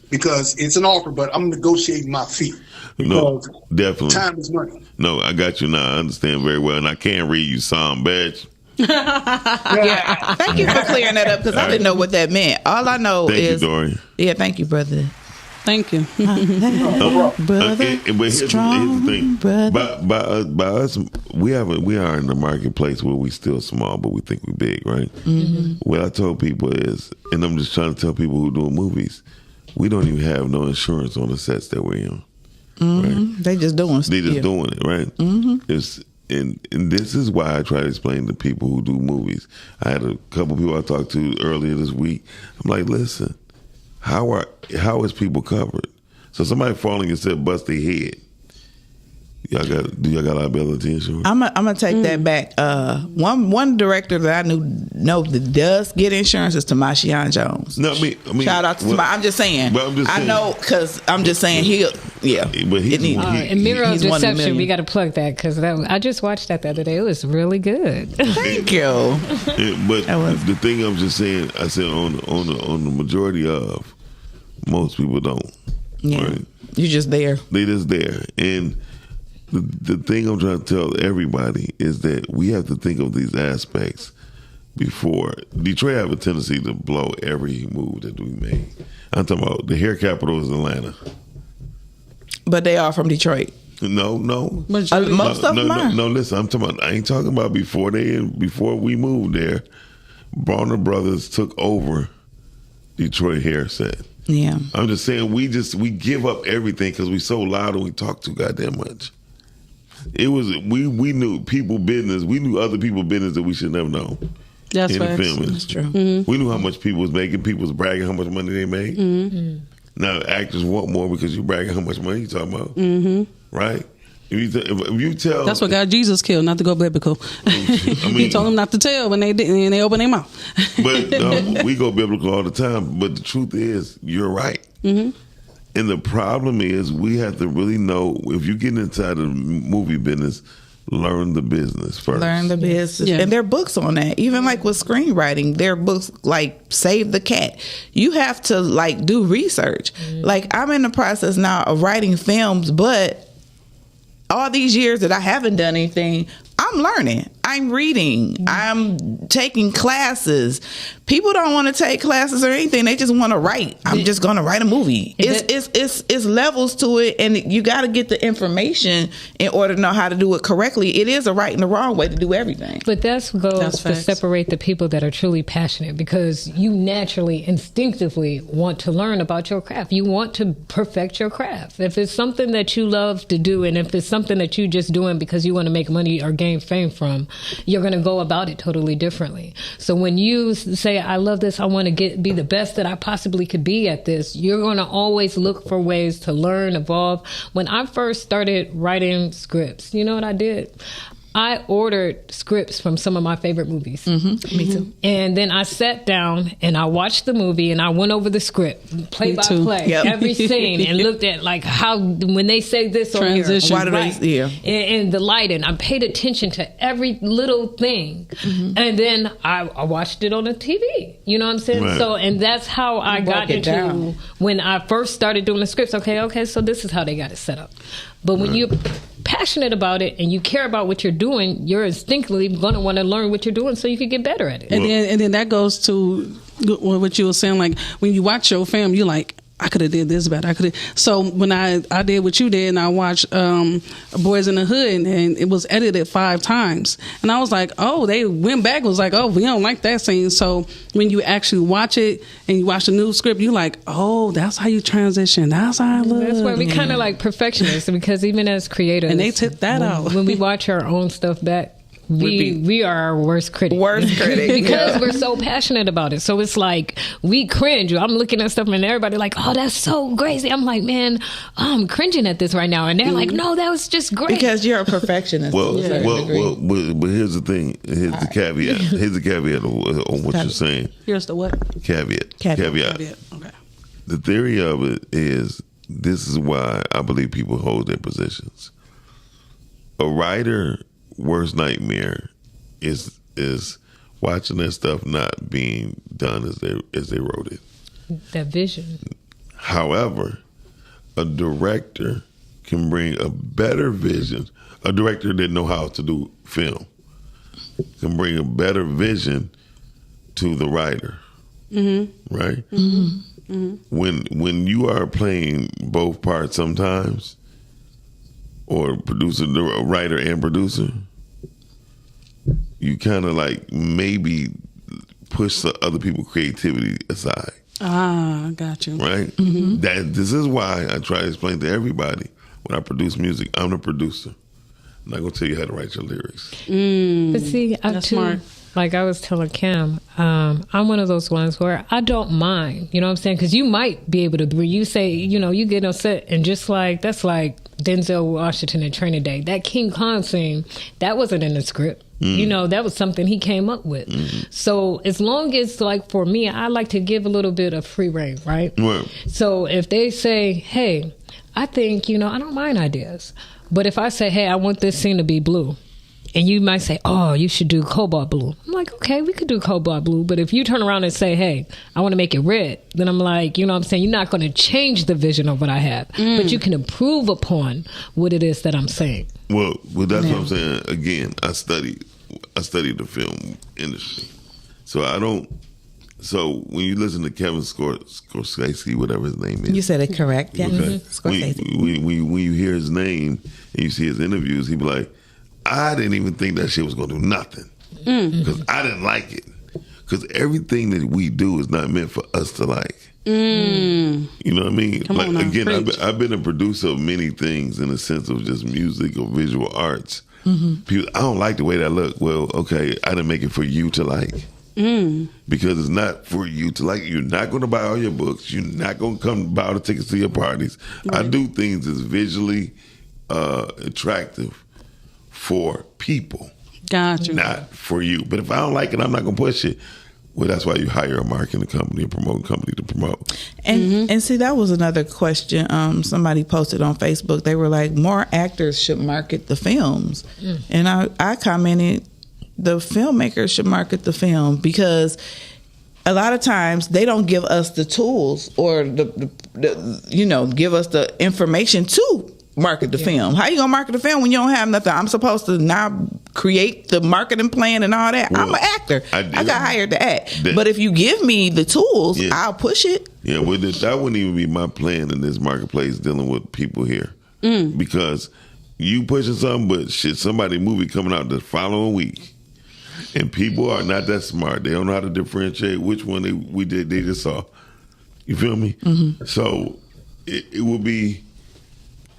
because it's an offer, but I'm negotiating my fee. No, definitely. Time is money. No, I got you now. I understand very well, and I can't read you some badge. Yeah, thank you for clearing that up because I didn't know what that meant. All I know is... Thank you, Dorian. Yeah, thank you, brother. Thank you. Brother, here's the thing. By us, we are in the marketplace where we still small, but we think we're big, right? Mm-hmm. What I told people is, and I'm just trying to tell people who are doing movies, we don't even have no insurance on the sets that we're in. Mm-hmm. Right? They just doing it, right? Mm-hmm. And this is why I try to explain to people who do movies. I had a couple people I talked to earlier this week. I'm like, listen, how is people covered? So somebody falling and said bust their head. Do y'all got liability insurance? I'm gonna take that back. One director that I know that does get insurance is Tamashian Jones. No, I mean, shout out to I'm just saying. I know because I'm just saying but and Mirror of Deception. We got to plug that because I just watched that the other day. It was really good. Thank you. But the thing I'm just saying, I said on the majority of most people don't. Yeah, right? You're just there. They just there, and the thing I'm trying to tell everybody is that we have to think of these aspects before. Detroit have a tendency to blow every move that we make. I'm talking about the hair capital is Atlanta. But they are from Detroit. No. Most of them are. No, listen, I'm talking about, I ain't talking about before we moved there. Bronner Brothers took over Detroit hair set. Yeah. I'm just saying we give up everything because we so loud and we talk too goddamn much. It was we knew people business. We knew other people business that we should never know. That's right. That's true. Mm-hmm. We knew how much people was making. People was bragging how much money they made. Mm-hmm. Now actors want more because you bragging how much money you talking about. Mm-hmm. Right? If you tell, that's what got Jesus killed. Not to go biblical. He told them not to tell when they didn't, and they opened their mouth. But no, we go biblical all the time. But the truth is, you're right. Mm-hmm. And the problem is, we have to really know, if you get inside the movie business, learn the business first. Learn the business. Yeah. And there are books on that. Even like with screenwriting, there are books like Save the Cat. You have to like do research. Mm-hmm. Like I'm in the process now of writing films, but all these years that I haven't done anything, I'm learning. I'm reading. I'm taking classes. People don't want to take classes or anything. They just want to write. I'm just going to write a movie. It's levels to it, and you got to get the information in order to know how to do it correctly. It is a right and a wrong way to do everything. But that's to separate the people that are truly passionate, because you naturally, instinctively want to learn about your craft. You want to perfect your craft. If it's something that you love to do, and if it's something that you're just doing because you want to make money or gain fame from, you're going to go about it totally differently. So when you say, I love this, I want to be the best that I possibly could be at this, you're going to always look for ways to learn, evolve. When I first started writing scripts, you know what I did? I ordered scripts from some of my favorite movies. Mm-hmm. Me too. And then I sat down and I watched the movie and I went over the script, play by play, every scene, and looked at like how, when they say this transition, on here, and the lighting, I paid attention to every little thing. Mm-hmm. And then I watched it on the TV. You know what I'm saying? Right. So, and that's how I got into, when I first started doing the scripts, okay, so this is how they got it set up. But when you're passionate about it and you care about what you're doing, you're instinctively going to want to learn what you're doing so you can get better at it. And then that goes to what you were saying, like when you watch your film, you're like, I could have did this better. So when I did what you did, and I watched Boys in the Hood, and it was edited 5 times, and I was like, oh, they went back and was like, oh, we don't like that scene. So when you actually watch it and you watch the new script, you're like, oh, that's how you transition. That's how I look. That's why we kind of like perfectionists, because even as creators, and they tip that out when we watch our own stuff back. We are our worst critic. Because we're so passionate about it. So it's like we cringe. I'm looking at stuff and everybody like, oh, that's so crazy. I'm like, man, I'm cringing at this right now. And they're like, no, that was just great. Because you're a perfectionist. But here's the thing. Here's the caveat. Here's the caveat on what you're saying. Here's the what? Caveat. Okay. The theory of it is, this is why I believe people hold their positions. A writer worst nightmare is watching that stuff not being done as they wrote it. That vision. However, a director can bring a better vision. A director that know how to do film can bring a better vision to the writer. Mm-hmm. Right? Mm-hmm. Mm-hmm. When you are playing both parts sometimes, or producer, writer and producer, you kind of like maybe push the other people's creativity aside. Ah, got you. Right? Mm-hmm. This is why I try to explain to everybody, when I produce music, I'm the producer. I'm not going to tell you how to write your lyrics. But see, that's smart. Like I was telling Cam, I'm one of those ones where I don't mind, you know what I'm saying? Because you might be able to, when you say, you know, you get on set and just like, that's like Denzel Washington in Training Day. That King Kong scene, that wasn't in the script. You know, that was something he came up with. So as long as, like, for me, I like to give a little bit of free reign, right? So if they say, hey, I think, you know, I don't mind ideas. But if I say, hey, I want this scene to be blue, and you might say, oh, you should do cobalt blue. I'm like, okay, we could do cobalt blue. But if you turn around and say, hey, I want to make it red, then I'm like, you know what I'm saying? You're not going to change the vision of what I have. But you can improve upon what it is that I'm saying. Well, that's what I'm saying. Again, I studied the film industry. So I don't... So when you listen to Kevin Scorsese, whatever his name is... You said it correct. Yeah. Okay. Scorsese. When you hear his name and you see his interviews, he be like, I didn't even think that shit was going to do nothing. Because I didn't like it. Because everything that we do is not meant for us to like. You know what I mean? Come on now, again, preach. I've been a producer of many things in the sense of just music or visual arts. People, I don't like the way that look. Well, okay, I didn't make it for you to like. Because it's not for you to like. You're not going to buy all your books. You're not going to come buy all the tickets to your parties. I do things that's visually attractive for people. Gotcha. Not for you. But if I don't like it, I'm not going to push it. Well, that's why you hire a marketing company, a promoting company to promote. And see, that was another question. Somebody posted on Facebook. They were like, more actors should market the films. And I commented, the filmmakers should market the film, because a lot of times they don't give us the tools or the you know, give us the information to market the film. How you gonna market the film when you don't have nothing? I'm supposed to now create the marketing plan and all that. Well, I'm an actor. I got hired to act. But if you give me the tools, I'll push it. Yeah, well, that wouldn't even be my plan in this marketplace dealing with people here. Because you pushing something, but shit, somebody movie coming out the following week. And people are not that smart. They don't know how to differentiate which one they just saw. You feel me? So it would be...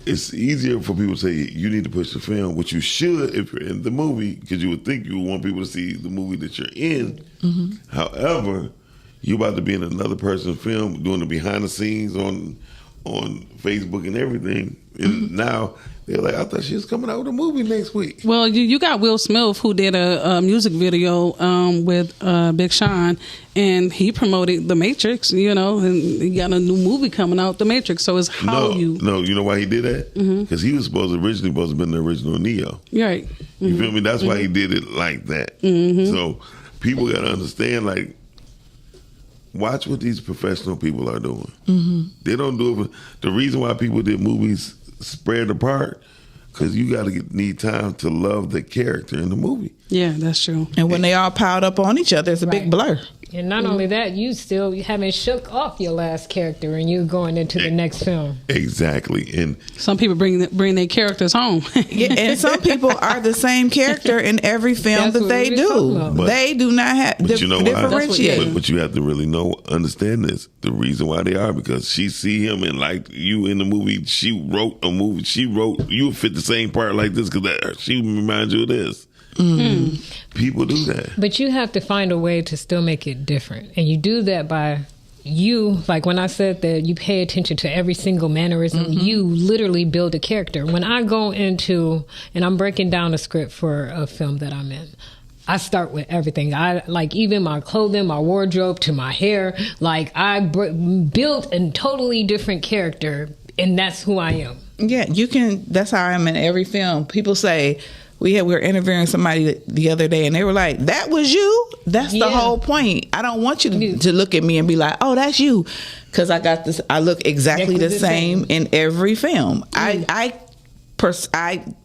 It's easier for people to say you need to push the film, which you should if you're in the movie, because you would think you would want people to see the movie that you're in. However, you're about to be in another person's film, doing the behind the scenes on Facebook and everything. And now they're like, I thought she was coming out with a movie next week. Well, you got Will Smith, who did a music video with Big Sean, and he promoted The Matrix, you know, and he got a new movie coming out, The Matrix. So it's how you know why he did that? Because he was originally supposed to have been the original Neo. Right. You feel me? That's why he did it like that. So people got to understand, like, watch what these professional people are doing. They don't do it. The reason why people did movies spread apart, because you got to need time to love the character in the movie. Yeah, that's true. And when they all piled up on each other, it's a big blur. And not only that, you still haven't shook off your last character and you're going into the next film. Exactly. And some people bring their characters home. And some people are the same character in every film that they do. They do not have differentiate. But you have to really understand this. The reason why they are, because she see him and like you in the movie, she wrote a movie. She wrote, you fit the same part like this because she reminds you of this. People do that. But you have to find a way to still make it different. And you do that by like when I said that you pay attention to every single mannerism, you literally build a character. When I go into, and I'm breaking down a script for a film that I'm in, I start with everything. I like even my clothing, my wardrobe, to my hair. Like I built a totally different character, and that's who I am. Yeah, you can. That's how I am in every film. People say, we were interviewing somebody the other day, and they were like, "That was you." That's the whole point. I don't want you to look at me and be like, "Oh, that's you," because I got this. I look exactly the same in every film. I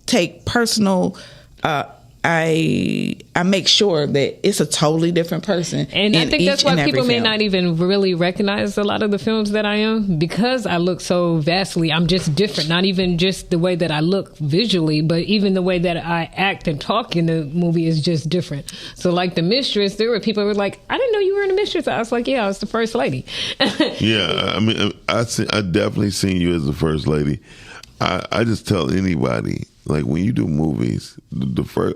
take personal. I make sure that it's a totally different person. And I think that's why people may not even really recognize a lot of the films that I am, because I look so vastly. I'm just different. Not even just the way that I look visually, but even the way that I act and talk in the movie is just different. So like The Mistress, there were people who were like, I didn't know you were in The Mistress. I was like, yeah, I was the first lady. Yeah, I mean, I definitely seen you as the first lady. I just tell anybody, like when you do movies, the first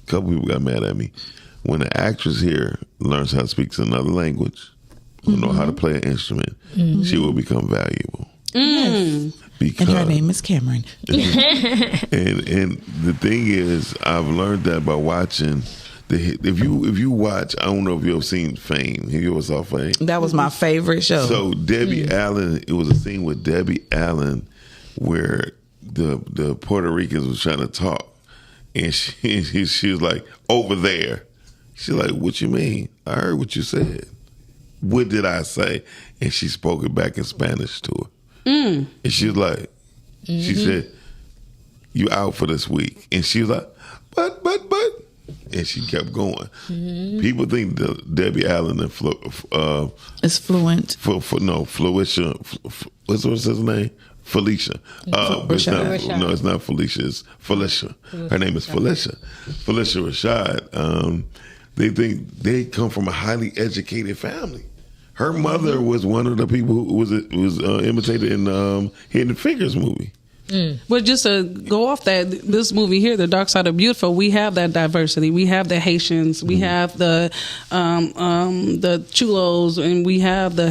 couple people got mad at me, when an actress here learns how to speak another language, or know how to play an instrument, she will become valuable. Because, and her name is Cameron. and the thing is, I've learned that by watching. If you watch, I don't know if you ever seen Fame. Have you ever saw Fame? That was my favorite show. So Debbie Allen, it was a scene with Debbie Allen where the Puerto Ricans was trying to talk, and she was like, over there. She's like, what you mean? I heard what you said. What did I say? And she spoke it back in Spanish to her. And she was like, she said, you out for this week. And she was like, but. And she kept going. People think that Debbie Allen is fluent. Felicia. What's his name? Felicia. No, it's not Felicia. It's Felicia. Her name is Felicia. Felicia Rashad. They think they come from a highly educated family. Her mother was one of the people who was imitated in Hidden Figures movie. But just to go off that, this movie here, The Dark Side of Beautiful, we have that diversity. We have the Haitians, we have the Chulos, and we have the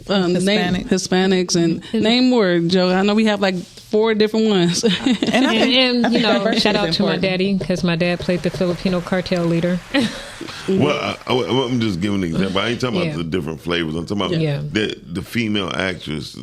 Hispanics, and name more, Joe. I know we have like 4 different ones. and you know, shout out to my daddy, because my dad played the Filipino cartel leader. Well, I'm just giving an example. I ain't talking about the different flavors. I'm talking about the female actress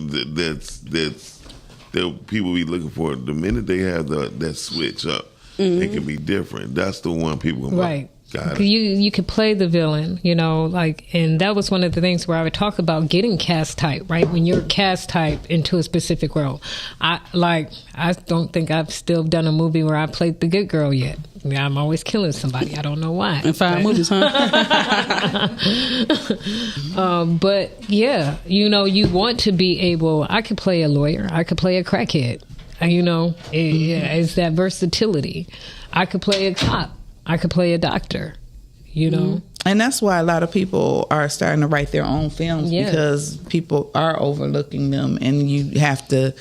that people be looking for. The minute they have that switch up, it can be different. That's the one people can right. Got it. You could play the villain, you know, like, and that was one of the things where I would talk about getting cast type, right? When you're cast type into a specific role. I don't think I've still done a movie where I played the good girl yet. I mean, I'm always killing somebody. I don't know why. In 5 movies, huh? But yeah, you know, you want to be able, I could play a lawyer. I could play a crackhead. You know, it's that versatility. I could play a cop. I could play a doctor, you know. And that's why a lot of people are starting to write their own films, because people are overlooking them, and you got to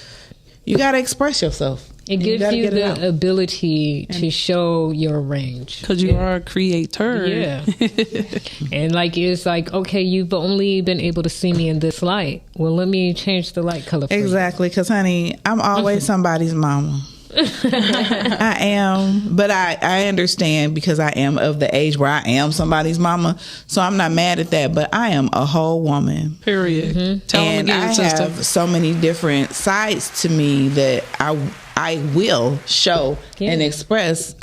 express yourself. It gives you the ability to show your range. Because you are a creator. Yeah. And like, it's like, okay, you've only been able to see me in this light. Well, let me change the light color for you. Exactly, because, honey, I'm always somebody's mama. I am, but I understand, because I am of the age where I am somebody's mama, so I'm not mad at that. But I am a whole woman. Period. Tell them again, sister. I have so many different sides to me that I will show and express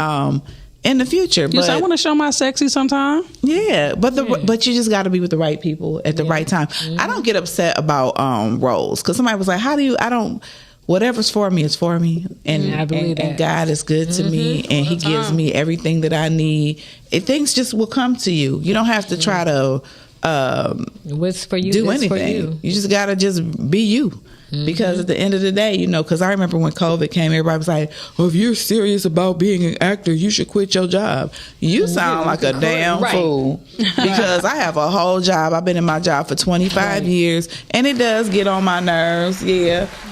in the future. But I want to show my sexy sometime. Yeah, but but you just got to be with the right people at the right time. I don't get upset about roles, because somebody was like, whatever's for me is for me, and God is good to me, and He gives me everything that I need. Things just will come to you. You don't have to try to what's for you, do anything. For you. You just gotta just be you. Because at the end of the day, you know, because I remember when COVID came, everybody was like, "Oh, if you're serious about being an actor, you should quit your job." You sound like a damn fool, because I have a whole job. I've been in my job for 25 years, and it does get on my nerves,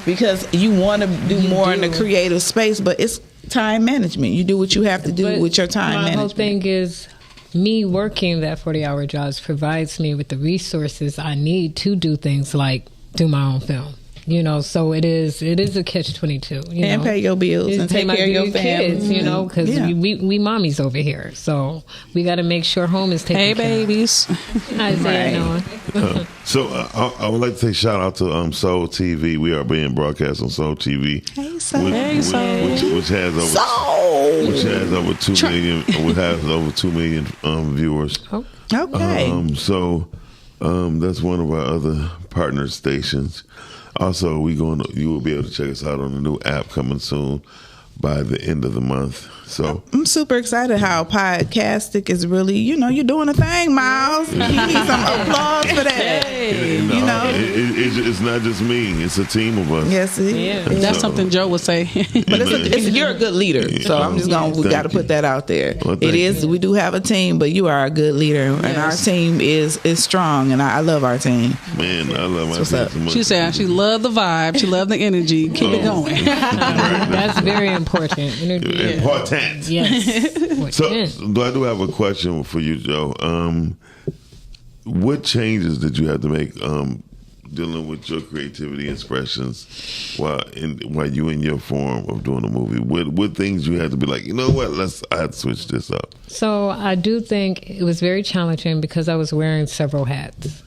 because you want to do more in the creative space, but it's time management. You do what you have to do with your time management. My whole thing is, me working that 40-hour jobs provides me with the resources I need to do things like do my own film. You know, so it is a catch-22. And pay your bills and take care of your kids, you know, because we mommies over here. So we got to make sure home is taken care of. Hey, babies. Isaiah Noah. So I would like to say shout out to Soul TV. We are being broadcast on Soul TV. Hey, Soul. Which has over 2 million. Which has over 2 million viewers. Okay. So that's one of our other partner stations. Also, you will be able to check us out on the new app coming soon by the end of the month. So I'm super excited how Podcastic is really, you know, you're doing a thing, Miles. You need some applause for that. You know, it's not just me; it's a team of us. Yes, it is. That's something Joe would say. But you're a good leader, so I'm just we got to put that out there. Well, it is. We do have a team, but you are a good leader, and our team is strong, and I love our team. Man, I love my team so much. She said she loved the vibe, she loved the energy. Keep it going. That's very important. important. Important. Yes. So I do have a question for you, Joe. What changes did you have to make dealing with your creativity expressions while you in your form of doing a movie? What things you had to be like, you know what, I had to switch this up? So I do think it was very challenging because I was wearing several hats.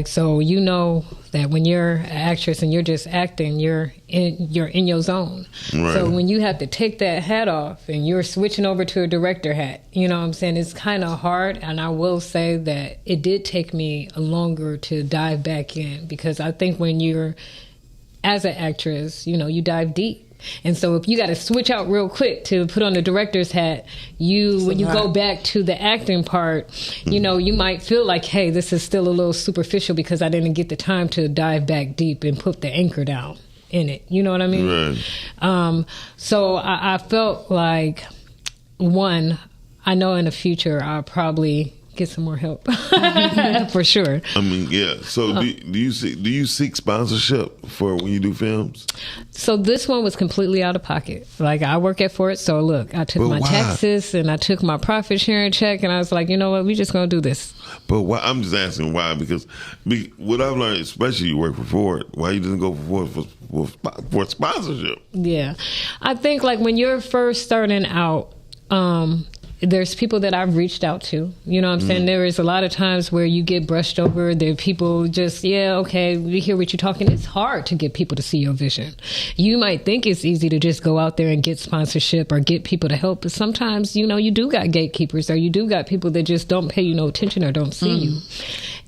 So you know that when you're an actress and you're just acting, you're in your zone. Right. So when you have to take that hat off and you're switching over to a director hat, you know what I'm saying, it's kind of hard. And I will say that it did take me longer to dive back in, because I think when you're, as an actress, you dive deep. And so if you got to switch out real quick to put on the director's hat, when you go back to the acting part, you might feel like, hey, this is still a little superficial because I didn't get the time to dive back deep and put the anchor down in it. You know what I mean? Right. So I felt like, one, I know in the future I'll probably get some more help for sure. I mean, yeah. So do you seek sponsorship for when you do films? So this one was completely out of pocket. Like, I work at Ford, so look, I took my taxes and I took my profit sharing check, and I was like, you know what, we just gonna do this. But why? I'm just asking why, because what I've learned, especially you work for Ford, why you didn't go for sponsorship? Yeah, I think like when you're first starting out, there's people that I've reached out to. You know what I'm saying? There is a lot of times where you get brushed over. There are people just, okay, we hear what you're talking. It's hard to get people to see your vision. You might think it's easy to just go out there and get sponsorship or get people to help, but sometimes, you do got gatekeepers, or you do got people that just don't pay you no attention or don't see you.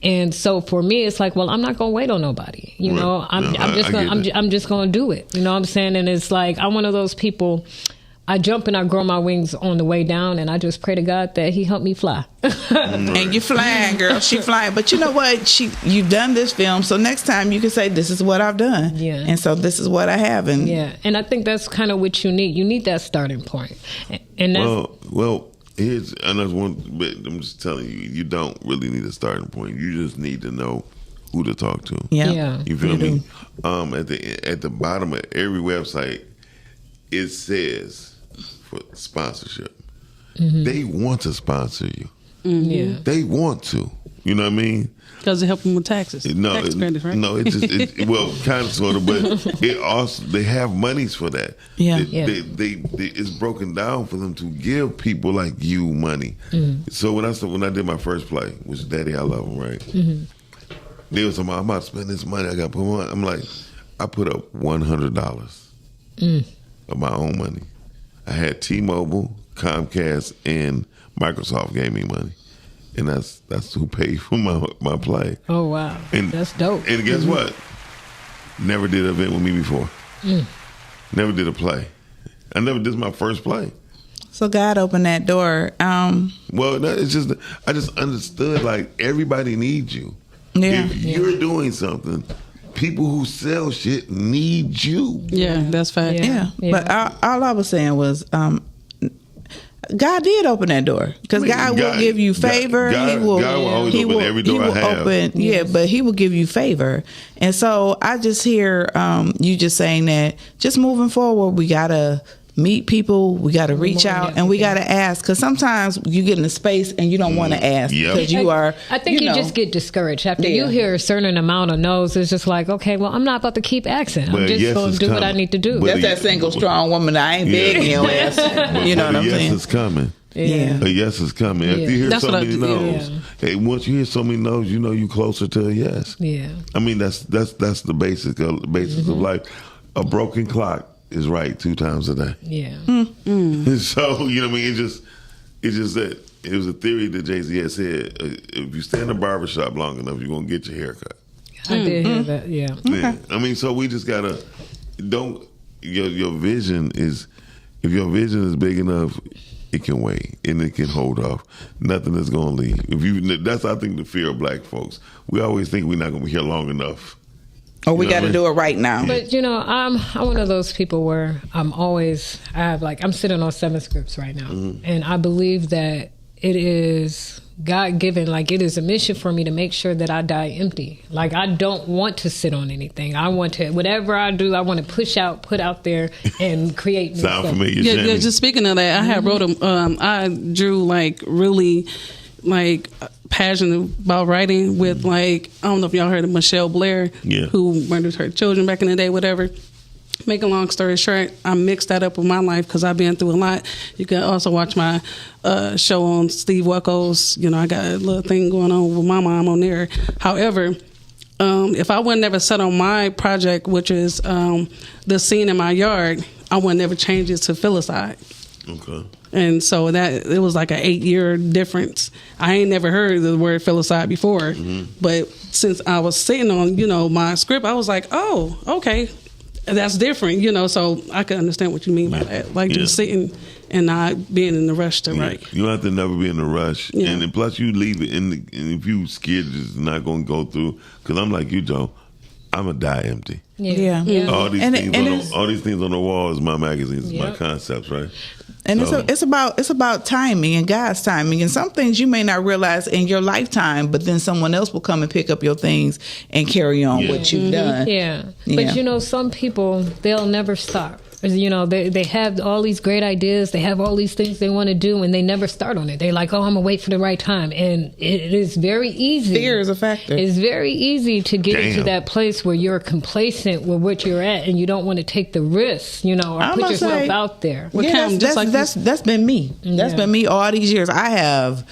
And so for me, it's like, well, I'm not going to wait on nobody. I'm just going to do it. You know what I'm saying? And it's like, I'm one of those people, I jump and I grow my wings on the way down, and I just pray to God that He helped me fly. And you flying, girl. She flying. But you know what? You've done this film, so next time you can say, this is what I've done. Yeah. And so this is what I have. And and I think that's kind of what you need. You need that starting point. And that's, well, here's another one. But I'm just telling you, you don't really need a starting point. You just need to know who to talk to. Yeah. You feel me? At the bottom of every website, it says for sponsorship. They want to sponsor you. They want to. You know what I mean? Because it helps them with taxes. Tax credits, right? No, it just well, kind of, sort of, but it also, they have monies for that. It's broken down for them to give people like you money. So when I did my first play, which is Daddy I Love Him, right? They was talking about, I'm about to spend this money. I got to put on. I'm like, I put up $100 of my own money. I had T-Mobile, Comcast, and Microsoft gave me money, and that's who paid for my play. Oh wow, and that's dope. And guess what? Never did an event with me before. Never did a play. This is my first play. So God opened that door. Well, it's just I just understood, like, everybody needs you. Yeah. If you're doing something, people who sell shit need you. Yeah, that's fact. Yeah. But all I was saying was, God did open that door, because God will give you favor. God will always open every door I have. But He will give you favor. And so I just hear you just saying that just moving forward, we gotta meet people, we got to reach out, and we got to ask, because sometimes you get in a space and you don't want to ask because you are. I think you just get discouraged after you hear a certain amount of no's. It's just like, okay, well, I'm not about to keep asking. I'm just going to do what I need to do. That's that single strong woman. I ain't begging your ass. You know what I'm saying? Yes is coming. Yeah. A yes is coming. If you hear so many no's, hey, once you hear so many no's, you know you closer to a yes. Yeah. I mean, that's the basic of life. A broken clock is right 2 times a day. Yeah. So, you know what I mean? It's just that it was a theory that Jay-Z had said, if you stay in a barbershop long enough, you're going to get your hair cut. I did hear that, yeah. Okay. I mean, so we just got to, your vision is, if your vision is big enough, it can wait and it can hold off. Nothing is going to leave. That's, I think, the fear of black folks. We always think we're not going to be here long enough. Oh, we got to do it right now. But I'm one of those people where I'm sitting on 7 scripts right now, and I believe that it is God-given. Like, it is a mission for me to make sure that I die empty. Like, I don't want to sit on anything. I want to, whatever I do, I want to push out, put out there, and create new Sound stuff. familiar? Yeah, just speaking of that, I had wrote I drew like really like passionate about writing with like, I don't know if y'all heard of Michelle Blair, who murdered her children back in the day, whatever. Make a long story short, I mixed that up with my life because I've been through a lot. You can also watch my show on Steve Wacko's. You know, I got a little thing going on with my mom on there. However, if I would never set on my project, which is the scene in my yard, I would never change it to Filicide. Okay. And so that it was like an 8-year difference. I ain't never heard the word Filicide before, but since I was sitting on, you know, my script, I was like, oh, okay. That's different, you know, so I can understand what you mean by that. Like just sitting and not being in the rush to write. You don't have to never be in a rush. Yeah. And then plus you leave it, and if you scared it's not going to go through, because I'm like you, Joe, I'm going to die empty. Yeah. All these And things all these things on the wall is my magazines, my concepts, right? And it's about timing and God's timing. And some things you may not realize in your lifetime, but then someone else will come and pick up your things and carry on what you've done. Yeah. But you know, some people, they'll never stop. You know, they have all these great ideas. They have all these things they want to do, and they never start on it. They're like, oh, I'm going to wait for the right time. And it is very easy. Fear is a factor. It's very easy to get into that place where you're complacent with what you're at, and you don't want to take the risk, you know, or put yourself out there. That's been me. That's been me all these years. I have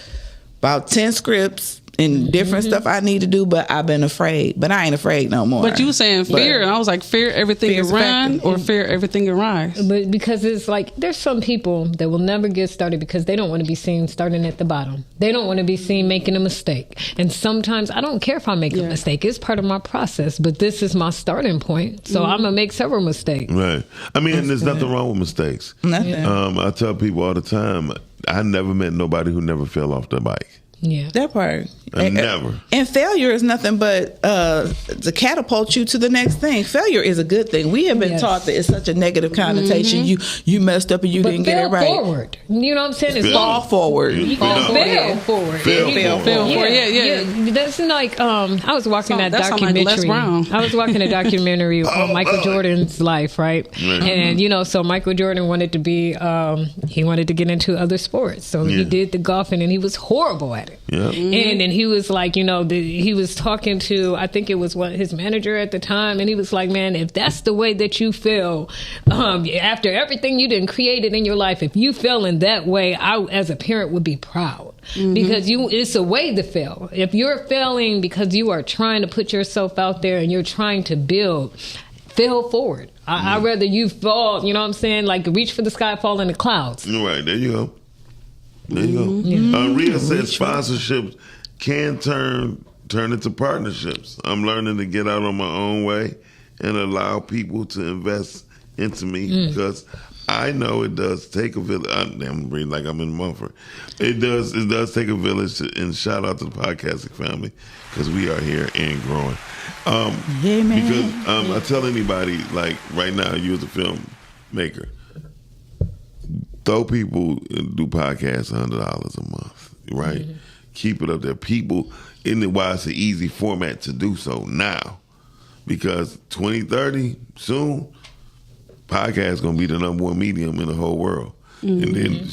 about 10 scripts and different stuff I need to do, but I've been afraid. But I ain't afraid no more. But you were saying fear, and I was like, fear everything you run or fear everything you rise? But because it's like, there's some people that will never get started because they don't want to be seen starting at the bottom. They don't want to be seen making a mistake. And sometimes I don't care if I make a mistake. It's part of my process, but this is my starting point. So I'm going to make several mistakes. Right. I mean, and there's nothing wrong with mistakes. Nothing. I tell people all the time, I never met nobody who never fell off the bike. Yeah, that part. Never. And failure is nothing but to catapult you to the next thing. Failure is a good thing. We have been taught that it's such a negative connotation. You messed up and you didn't get it right. Forward. You know what I'm saying? It's fall forward. Fail forward. Fail forward. Yeah. That's like I was watching that Like documentary. Les Brown. I was watching a documentary on Michael Jordan's life, right? And you know, so Michael Jordan wanted to be he wanted to get into other sports. So he did the golfing, and he was horrible at it. Yeah. And he was like, you know, he was talking to, I think it was his manager at the time, and he was like, man, if that's the way that you feel after everything you didn't create it in your life, if you feel in that way, I as a parent would be proud. Because it's a way to fail. If you're failing because you are trying to put yourself out there and you're trying to build, fail forward. I'd rather you fall, you know what I'm saying, like reach for the sky, fall in the clouds. Right, there you go. There you go. Rhea said sponsorships can turn into partnerships. I'm learning to get out on my own way and allow people to invest into me because I know it does take a village. I'm reading like I'm in Mumford. It does take a village, and shout out to the podcasting family because we are here and growing. Because I tell anybody, like right now, you as a filmmaker, throw people do podcasts $100 a month, right? Keep it up there. People, in the why it's an easy format to do so now, because 2030 soon, podcast gonna be the number one medium in the whole world, and then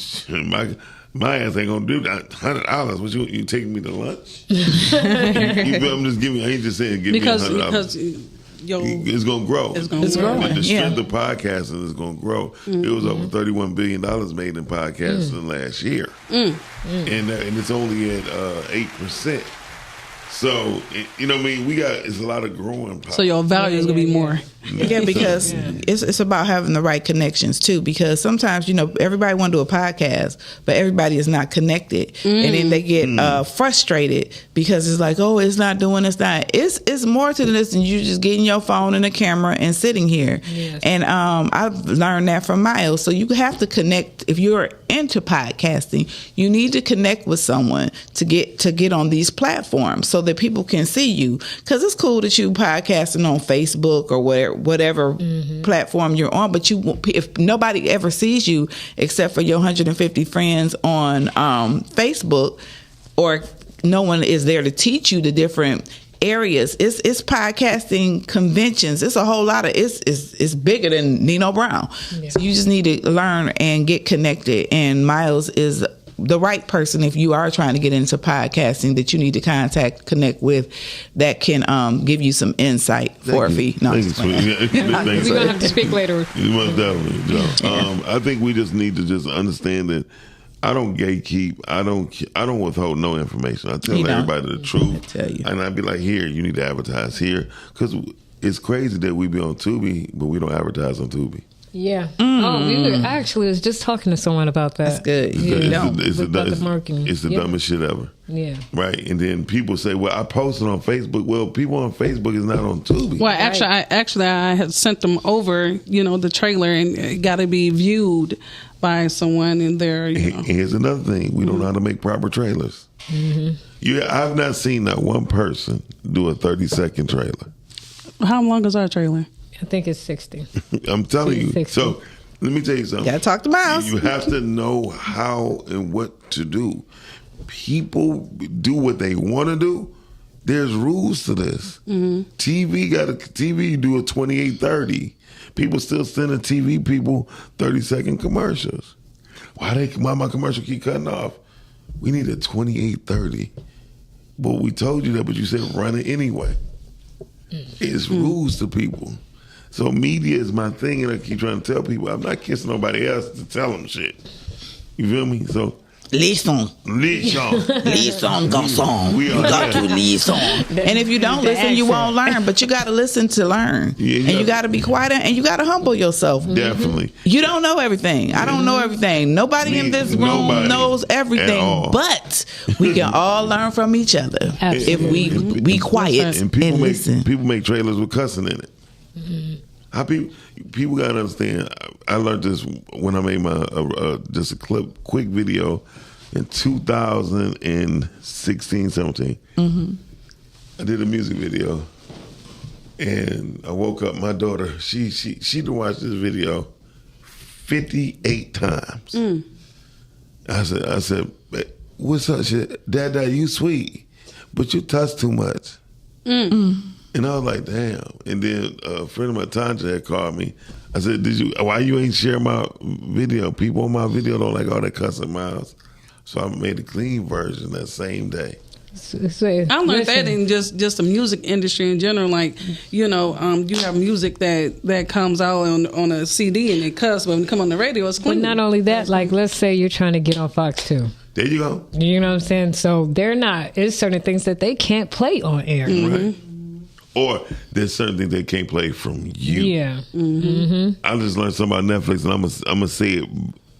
my ass ain't gonna do that. $100. What you taking me to lunch? I'm just giving. I ain't just saying give me $100 because it's gonna grow. It's growing. The strength of podcasting is gonna grow. It was over $31 billion made in podcasting last year, and it's only at 8%. So you know what I mean. It's a lot of growing. So your value is gonna be more. Yeah, because it's about having the right connections too. Because sometimes, you know, everybody want to do a podcast, but everybody is not connected, and then they get frustrated because it's like, oh, it's not doing this. It's more to this than you just getting your phone and a camera and sitting here. Yes. And I've learned that from Miles. So you have to connect. If you're into podcasting, you need to connect with someone to get on these platforms so that people can see you. Because it's cool that you podcasting on Facebook or whatever platform you're on, but if nobody ever sees you except for your 150 friends on Facebook, or no one is there to teach you the different areas. It's podcasting conventions. It's a whole lot of it's bigger than Nino Brown. Yeah. So you just need to learn and get connected. And Miles is the right person if you are trying to get into podcasting that you need to connect with that can give you some insight for a fee. No, we're gonna have to speak later. You most definitely. I think we just need to just understand that I don't gatekeep. I don't withhold no information. I tell everybody the truth. I tell you. And I'd be like, here, you need to advertise here. Because it's crazy that we be on Tubi, but we don't advertise on Tubi. Yeah. I actually was just talking to someone about that. That's good. It's the dumbest shit ever. Yeah. Right. And then people say, well, I posted on Facebook. Well, people on Facebook is not on Tubi. Well, actually, I had sent them over, the trailer, and it got to be viewed by someone in there. Here's another thing. We don't know how to make proper trailers. Mm-hmm. I've not seen that one person do a 30-second trailer. How long is our trailer? I think it's 60. I'm telling you. 60. So let me tell you something. Gotta talk to Miles. You have to know how and what to do. People do what they want to do. There's rules to this. Mm-hmm. TV do a 28-30. People still sending TV people 30-second commercials. Why my commercial keep cutting off? We need a 28-30. But we told you that, but you said run it anyway. It's rules to people. So media is my thing, and I keep trying to tell people I'm not kissing nobody else to tell them shit. You feel me? So listen, garçon. You got to listen. And if you don't listen, you won't learn. But you got to listen to learn, and you got to be quiet, and you got to humble yourself. Definitely. You don't know everything. I don't know everything. Nobody in this room knows everything. But we can all learn from each other if we be quiet and listen. People make trailers with cussing in it. Mm-hmm. How people gotta understand. I learned this when I made my just a quick video in 2016, 17. Mm-hmm. I did a music video, and I woke up. My daughter, she watched this video 58 times. Mm. I said, what's up, shit? Dad, you sweet, but you touch too much. Mm. And I was like, damn. And then a friend of mine, Tanja, had called me. I said, why you ain't share my video? People on my video don't like all that cussing, Miles. So I made a clean version that same day. I learned that in just the music industry in general. Like, you have music that comes out on a CD and it cuss, but when it come on the radio, it's clean. But not only that, like, let's say you're trying to get on Fox 2. There you go. You know what I'm saying? So there's certain things that they can't play on air. Mm-hmm. Right. Or there's certain things they can't play from you. Yeah. Mm-hmm. I just learned something about Netflix, and I'm gonna say it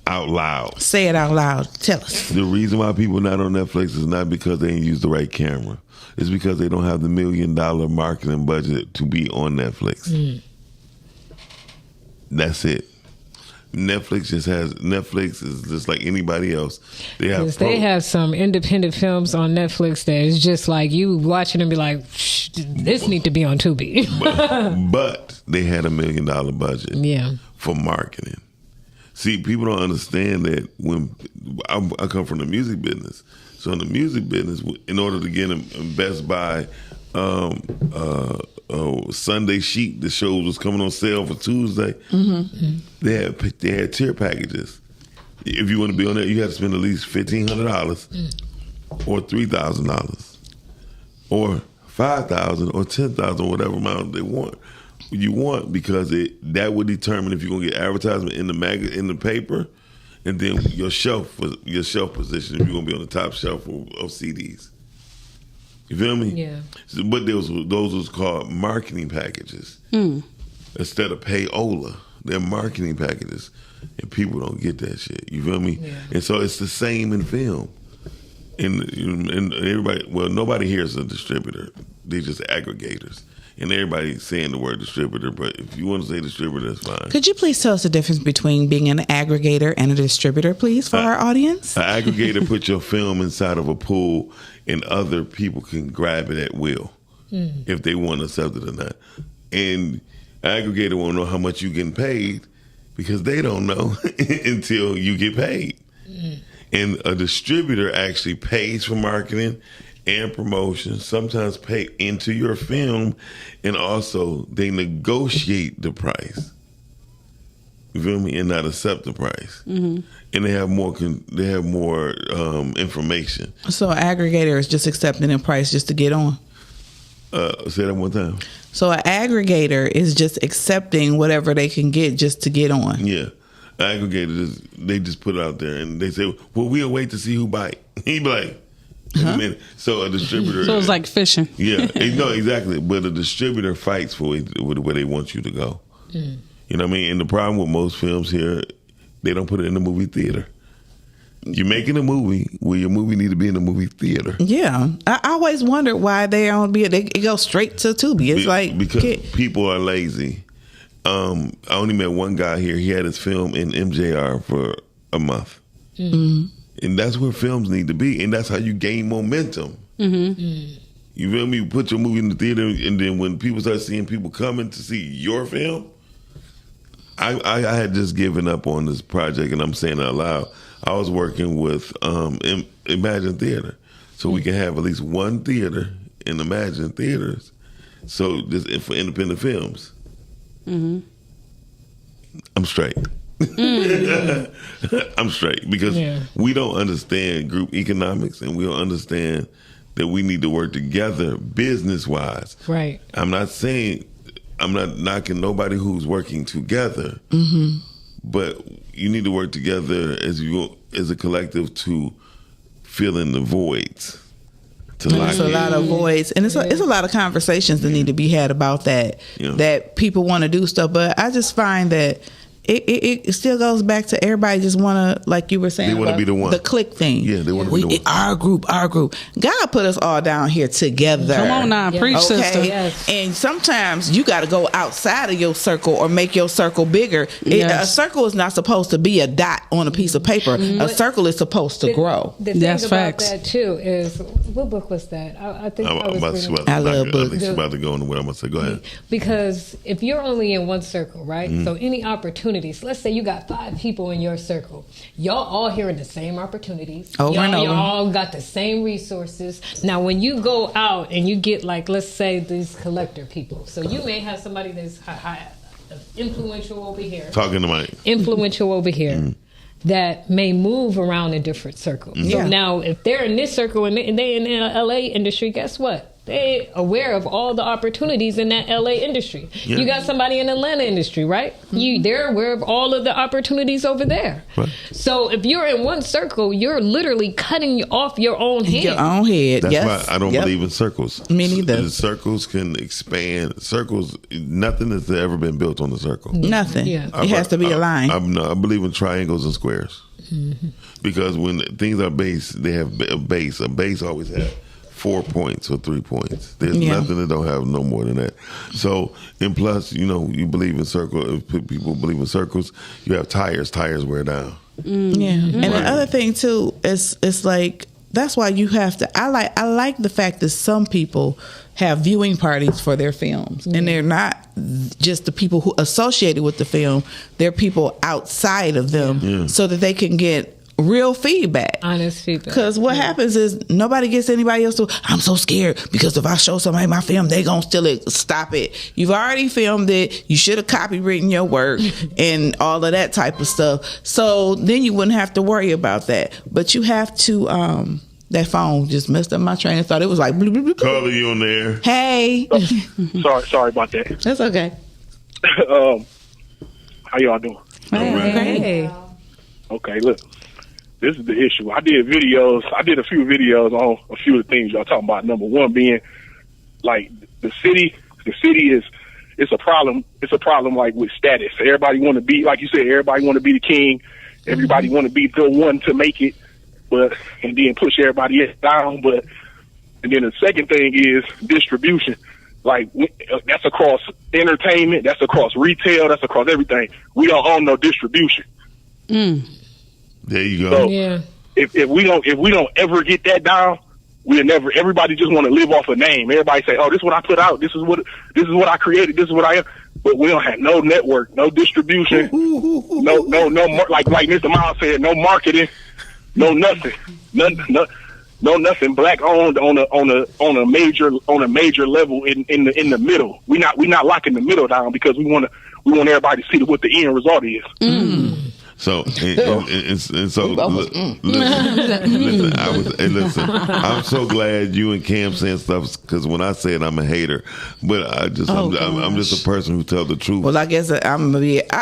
out loud. Say it out loud. Tell us. The reason why people not on Netflix is not because they ain't use the right camera. It's because they don't have the $1 million marketing budget to be on Netflix. Mm. That's it. Netflix is just like anybody else. They have some independent films on Netflix that is just like you watching and be like, this need to be on Tubi. but they had $1 million budget for marketing. See, people don't understand that when I come from the music business. So in the music business, in order to get in Best Buy, Sunday Chic, the show was coming on sale for Tuesday. Mm-hmm. They had tier packages. If you want to be on that, you have to spend at least $1,500 or $3,000 or $5,000 or $10,000, whatever amount they want. You want, because that would determine if you're gonna get advertisement in the paper, and then your shelf position, if you're gonna be on the top shelf of CDs. You feel me? Yeah. But those was called marketing packages. Instead of payola, they're marketing packages, and people don't get that shit. You feel me? Yeah. And so it's the same in film. And everybody, well, nobody here is a distributor. They're just aggregators. And everybody's saying the word distributor, but if you want to say distributor, that's fine. Could you please tell us the difference between being an aggregator and a distributor, please, for our audience? An aggregator puts your film inside of a pool, and other people can grab it at will if they want to accept it or not. And aggregator won't know how much you're getting paid because they don't know until you get paid. And a distributor actually pays for marketing and promotion, sometimes pay into your film, and also they negotiate the price. You feel me? And not accept the price. Mm-hmm. And they have more information. So an aggregator is just accepting a price just to get on? Say that one time. So an aggregator is just accepting whatever they can get just to get on? Yeah. Aggregators, they just put it out there and they say, well, we'll wait to see who bite. He be like, so a distributor. So it's like fishing. Yeah, no, exactly. But a distributor fights for where they want you to go. Mm. You know what I mean? And the problem with most films here, they don't put it in the movie theater. You're making a movie where your movie need to be in the movie theater. Yeah, I always wondered why they don't be. They go straight to Tubi. It's because people are lazy. I only met one guy here. He had his film in MJR for a month. Mm-hmm. And that's where films need to be. And that's how you gain momentum. Mm-hmm. Mm. You feel me? You put your movie in the theater, and then when people start seeing people coming to see your film, I had just given up on this project, and I'm saying it out loud. I was working with Imagine Theater. So we can have at least one theater in Imagine Theaters. So just for independent films. Mm-hmm. I'm straight. I'm straight because we don't understand group economics, and we don't understand that we need to work together business wise. Right. I'm not knocking nobody who's working together, but you need to work together as a collective to fill in the voids. There's a lot of voids, and it's a lot of conversations that need to be had about that. Yeah. That people want to do stuff, but I just find that it still goes back to everybody just want to, like you were saying, they want to be the one, the click thing. Yeah, they want to be the one. Our group. God put us all down here together. Come on now, preach, sister. Yes. And sometimes you got to go outside of your circle or make your circle bigger. A circle is not supposed to be a dot on a piece of paper. A circle is supposed to grow. The thing about that too is, what book was that? I think I love books. She's about to go into what I'm going to say. Go ahead. Because if you're only in one circle, right? Mm-hmm. So any opportunities. Let's say you got 5 people in your circle. Y'all all hearing the same opportunities. Y'all all got the same resources. Now, when you go out and you get, like, let's say these collector people. So you may have somebody that's influential over here. Talking to Mike. Influential over here. Mm-hmm. That may move around in different circles. Mm-hmm. So now, if they're in this circle and they in the LA industry, guess what? They aware of all the opportunities in that LA industry. Yeah. You got somebody in the Atlanta industry, right? Mm-hmm. They're aware of all of the opportunities over there. Right. So if you're in one circle, you're literally cutting off your own head. Your own head. That's why I don't believe in circles. Me neither. Circles can expand. Circles, nothing has ever been built on the circle. Nothing. Yeah. It has to be a line. I believe in triangles and squares. Mm-hmm. Because when things are base, they have a base. A base always has 4 points or 3 points. There's nothing that don't have no more than that. So, and plus, you believe in circles. People believe in circles. You have tires. Tires wear down. Mm-hmm. Yeah. And the other thing too is it's like, that's why you have to. I like the fact that some people have viewing parties for their films, and they're not just the people who associated with the film. They're people outside of them, so that they can get real feedback, honest feedback. Because what happens is nobody gets anybody else to. I'm so scared because if I show somebody my film, they gonna steal it. Stop it! You've already filmed it. You should have copywritten your work and all of that type of stuff. So then you wouldn't have to worry about that. But you have to. That phone just messed up my train of thought. It was like bloop, bloop, bloop. Calling you on there. Hey. Sorry about that. That's okay. How y'all doing? Hey. Okay, look. This is the issue. I did a few videos on a few of the things y'all talking about. Number one being, like, the city is, it's a problem. It's a problem, like, with status. Everybody want to be, like you said, everybody want to be the king. Everybody want to be the one to make it, and then push everybody else down. And then the second thing is distribution. Like, that's across entertainment, that's across retail, that's across everything. We don't own no distribution. There you go. So if we don't ever get that down, we'll never. Everybody just want to live off a name. Everybody say, "Oh, this is what I put out. This is what I created. This is what I am." But we don't have no network, no distribution, no. Like Mr. Miles said, no marketing. No nothing. No nothing black owned on a major level in the middle. We not locking the middle down because we want everybody to see what the end result is. So and so listen. I'm so glad you and Cam saying stuff because when I say it, I'm a hater, but I'm just a person who tells the truth. Well, I guess I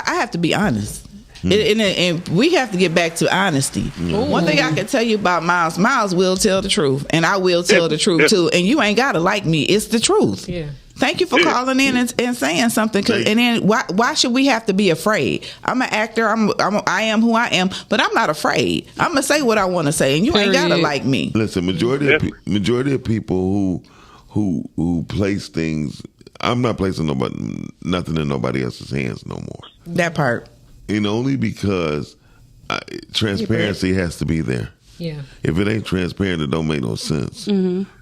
have to be honest. And we have to get back to honesty. One thing I can tell you about Miles will tell the truth, and I will tell the truth too. And you ain't gotta like me; it's the truth. Yeah. Thank you for calling in and saying something. And then why should we have to be afraid? I'm an actor. I am who I am, but I'm not afraid. I'm gonna say what I want to say, and you ain't gotta like me. Listen, majority of people who place things. I'm not placing nothing in nobody else's hands no more. That part. And only because transparency has to be there. Yeah. If it ain't transparent, it don't make no sense.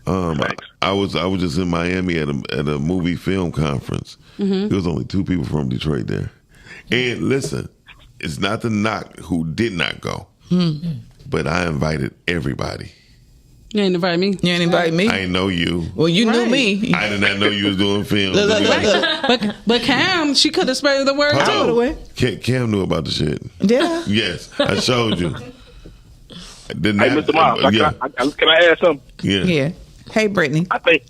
I was just in Miami at a movie film conference. There was only 2 people from Detroit there. And listen, it's not the knock who did not go, but I invited everybody. You ain't invite me. You ain't invite me. I ain't know you. Well, you knew me. I did not know you was doing film. But Cam, she could have spread the word too. Cam knew about the shit. Did I? Yes, I showed you. Hey, Mr. Miles, can I add something? Yeah. Hey, Brittany. I think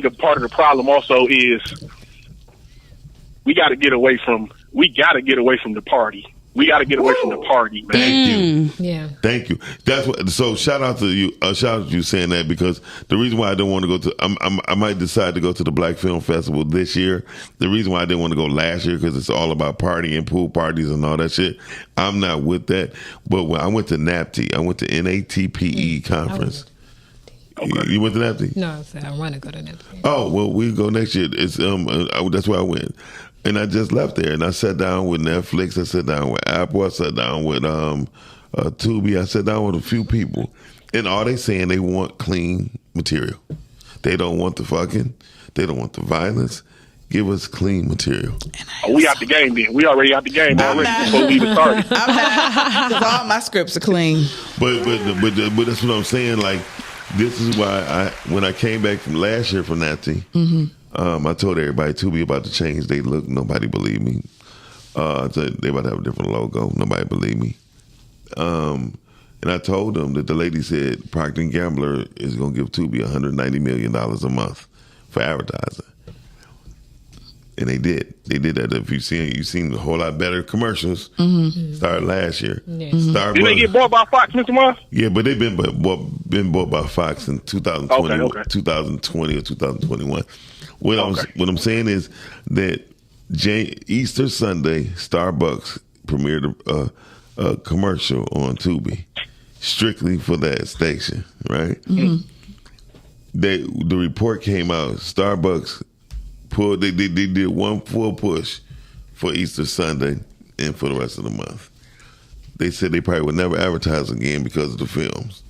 a part of the problem also is we got to get away from the party. We got to get away from the party, man. Thank you. Yeah. Thank you. That's what. So shout out to you. Shout out to you saying that because the reason why I didn't want to go to, I might decide to go to the Black Film Festival this year. The reason why I didn't want to go last year because it's all about partying, pool parties, and all that shit. I'm not with that. But when I went to NAPTE, I went to NATPE conference. You went to NAPTE? No, I want to go to NAPTE. Oh well, we go next year. It's that's where I went. And I just left there, and I sat down with Netflix. I sat down with Apple. I sat down with Tubi. I sat down with a few people, and all they saying they want clean material. They don't want the fucking. They don't want the violence. Give us clean material. We out the game then. We already out the game already before we even started. I'm not, because all my scripts are clean. But that's what I'm saying. Like this is why when I came back from last year from NAPTE. I told everybody Tubi about to change they look. Nobody believed me. They about to have a different logo. Nobody believed me. And I told them that the lady said Procter & Gamble is going to give Tubi $190 million a month for advertising. And they did. They did that. If you've seen a whole lot better commercials. Started last year. Did they get bought by Fox, Mr. Miles? Yeah, but they've been bought by Fox in 2020, 2020 or 2021. What I'm saying is that Easter Sunday, Starbucks premiered a commercial on Tubi, strictly for that station, right? The report came out. Starbucks they did one full push for Easter Sunday and for the rest of the month. They said they probably would never advertise again because of the films.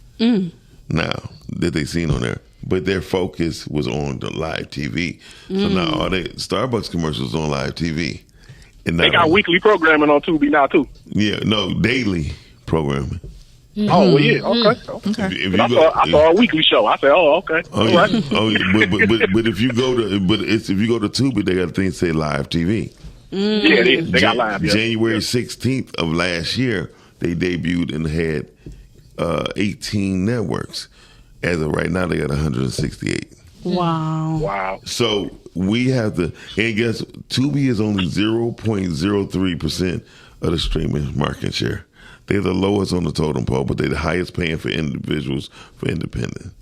Now that they seen on there. But their focus was on the live TV. So now all Starbucks commercials on live TV. And they got weekly programming on Tubi now too. Yeah, no, daily programming. Oh, well, yeah, okay. I saw a weekly show. I said, oh, okay. Oh, yeah. Right. But if you go to Tubi, they got a thing that say live TV. Yeah, they got live. Yeah. January 16th of last year, they debuted and had 18 networks. As of right now, they got 168. Wow. So we have to, and guess Tubi is only 0.03% of the streaming market share. They're the lowest on the totem pole, but they're the highest paying for individuals for independent.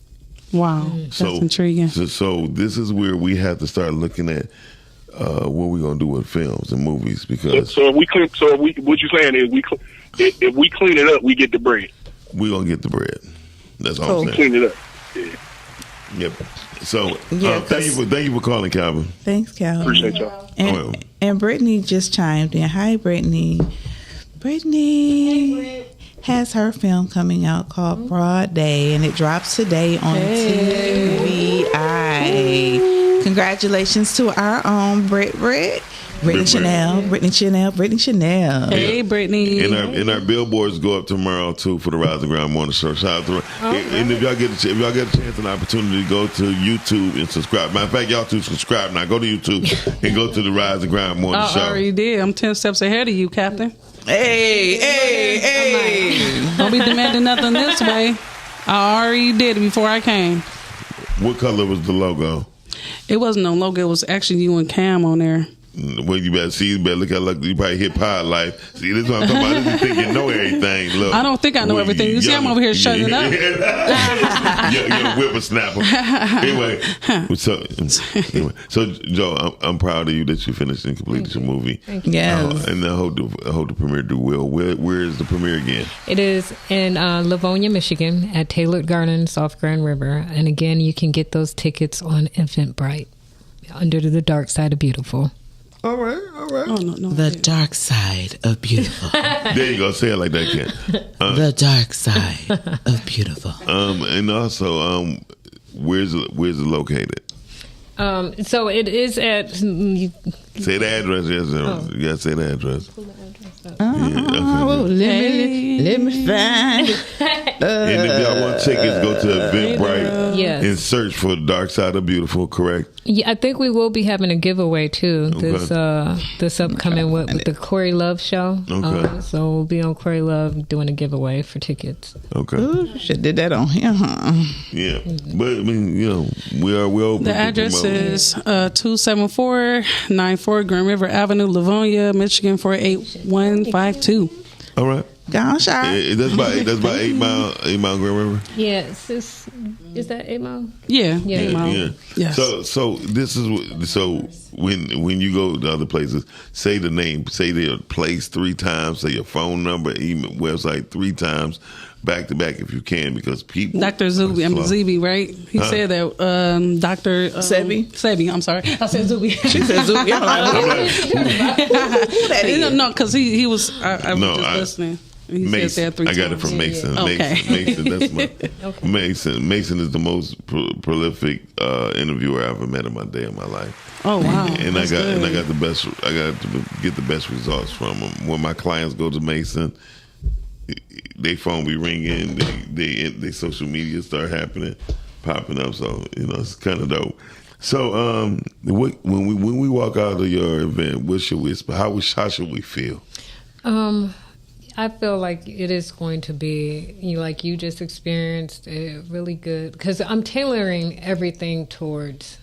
Wow, that's intriguing. So this is where we have to start looking at what we're gonna do with films and movies because. What you're saying is if we clean it up, we get the bread. We're gonna get the bread. That's all I'm saying. Clean it up. Yeah. Yep. So thank you for calling, Calvin. Thanks, Calvin. Appreciate y'all. And Brittany just chimed in. Hi, Brittany. Brittany has her film coming out called Broad Day, and it drops today on TVI. Congratulations to our own Britt. Brittany Chanel. Hey, Brittany. And our billboards go up tomorrow too for the Rise and Grind Morning Show. Shout out to her. And if y'all get a chance and opportunity to go to YouTube and subscribe. Matter of fact, y'all too subscribe now. Go to YouTube and go to the Rise and Grind Morning Show. I already did. I'm 10 steps ahead of you, Captain. Hey. Don't be demanding nothing this way. I already did it before I came. What color was the logo? It wasn't no logo. It was actually you and Cam on there. Well, you better see. You better look at you probably hit Pod Life. See, this is what I'm talking about. This is think you know everything. Look, I don't think I know everything. You see, I'm over here shutting up. You're a whippersnapper. Anyway, so Joe, I'm proud of you that you finished and completed your movie. Thank you. Yes. And I hope the premiere do well. Where is the premiere again? It is in Livonia, Michigan, at Tailored Gardens off Grand River. And again, you can get those tickets on Eventbrite under the Dark Side of Beautiful. All right. Oh, no. The dark side of beautiful. There you go. Say it like that, Ken. The dark side of beautiful. And also, where's it located? So it is at. Say the address. Yes, you gotta say the address. Let me find. And if y'all want tickets, go to Eventbrite Yes. and search for Dark Side of Beautiful. Correct. Yeah, I think we will be having a giveaway too this upcoming with the Corey Love show. Okay. So we'll be on Corey Love doing a giveaway for tickets. Okay. Ooh, should did that on here, huh? Yeah, but I mean, we're open. The address is 27494 Grand River Avenue, Livonia, Michigan 48152. All right. Gone shot. That's about 8 mile Grand River. Yes, is that 8 Mile? Yeah. 8 Mile. Yeah. Yes. So this is when you go to other places, say the name, say their place 3 times, say your phone number, email, website 3 times, back to back if you can, because people. Dr. Zubi, right? He said that. Dr. Sebi. I'm sorry, I said Zubi. She said Zubi. I'm like, who that is? No, because he was. I was just listening. He Mason. said that 3 I got it times. from Mason. Okay. Mason. That's my Mason. Mason is the most prolific interviewer I ever met in my day of my life. Oh wow! And I got the best. I got to get the best results from him. When my clients go to Mason, they phone be ringing. They social media start popping up. So it's kind of dope. So when we walk out of your event, what should we? How should we feel? I feel like it is going to be, like you just experienced, really good. Because I'm tailoring everything towards,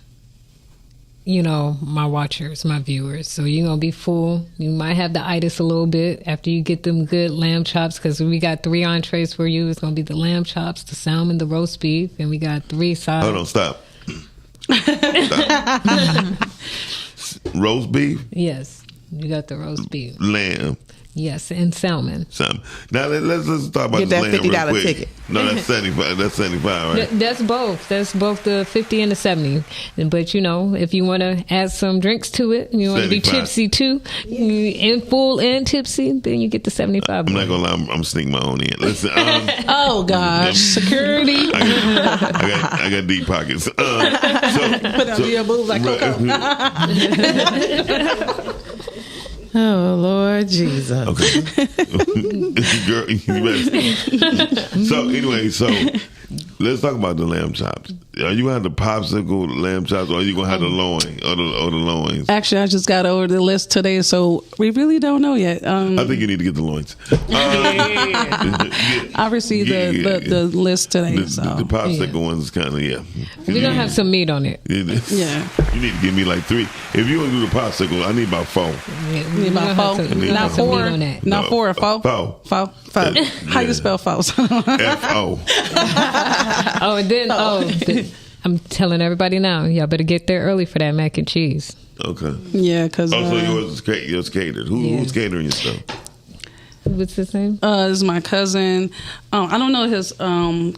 my watchers, my viewers. So you're going to be full. You might have the itis a little bit after you get them good lamb chops, because we got 3 entrees for you. It's going to be the lamb chops, the salmon, the roast beef, and we got 3 sides. Hold on, stop. Roast beef? Yes, you got the roast beef. Lamb. Yes, and salmon. Now let's talk about Get this that lamb real $50 quick. ticket. No, that's 75. That's 75, right? That's both. That's both the 50 and the 70. But if you want to add some drinks to it, you want to be 75. tipsy too, in full and tipsy, then you get the 75. I'm not gonna lie. I'm sneaking my own in. Listen. Oh gosh, security. I got deep pockets. Put under your boobs like Coco. Oh Lord Jesus. Okay. Girl, you better. So anyway, let's talk about the lamb chops. Are you gonna have the popsicle lamb chops, or are you gonna have the loin or the loins? Actually, I just got over the list today, so we really don't know yet. I think you need to get the loins. I received the list today. The popsicle ones kind of We're gonna have some meat on it. Yeah. You need to give me like 3. If you want to do the popsicle, I need about 4. Need about 4, not 4, not 4, 4. 4. How you spell foe? F-O. And then I'm telling everybody now, y'all better get there early for that mac and cheese. Okay. Yeah, because so yours is catered. Who's catering your stuff? What's his name? This is my cousin. I don't know his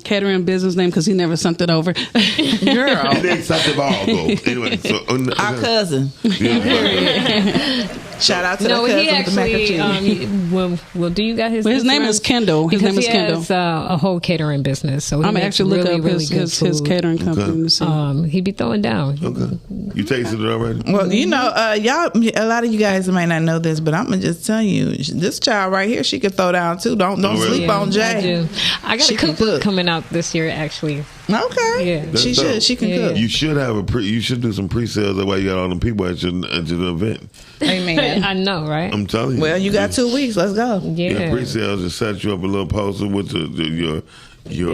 catering business name because he never sent it over. Girl. It ain't such a ball, though. Anyway, so our cousin. Yeah. Shout out to No, the he cousin with the mac and actually. cheese. Well, do you got his? Well, his name is Kendall. His Because name is he Kendall. has a whole catering business. So he I'm makes actually look really, up really good his food. catering company to see. He be throwing down. Okay. You tasted it already? Well, you know, y'all, a lot of you guys might not know this, but I'm gonna just tell you, this child right here, she could throw down too. Don't sleep on Jay. I do. I got She a can cookbook cook. coming out this year, actually. Okay. Yeah. That's She dope. should. She can cook. You should have you should do some pre-sales. That's why you got all them people at your event. Amen. I know, right? I'm telling you. Well, you got 2 weeks. Let's go. Yeah, pre-sales just set you up a little poster with your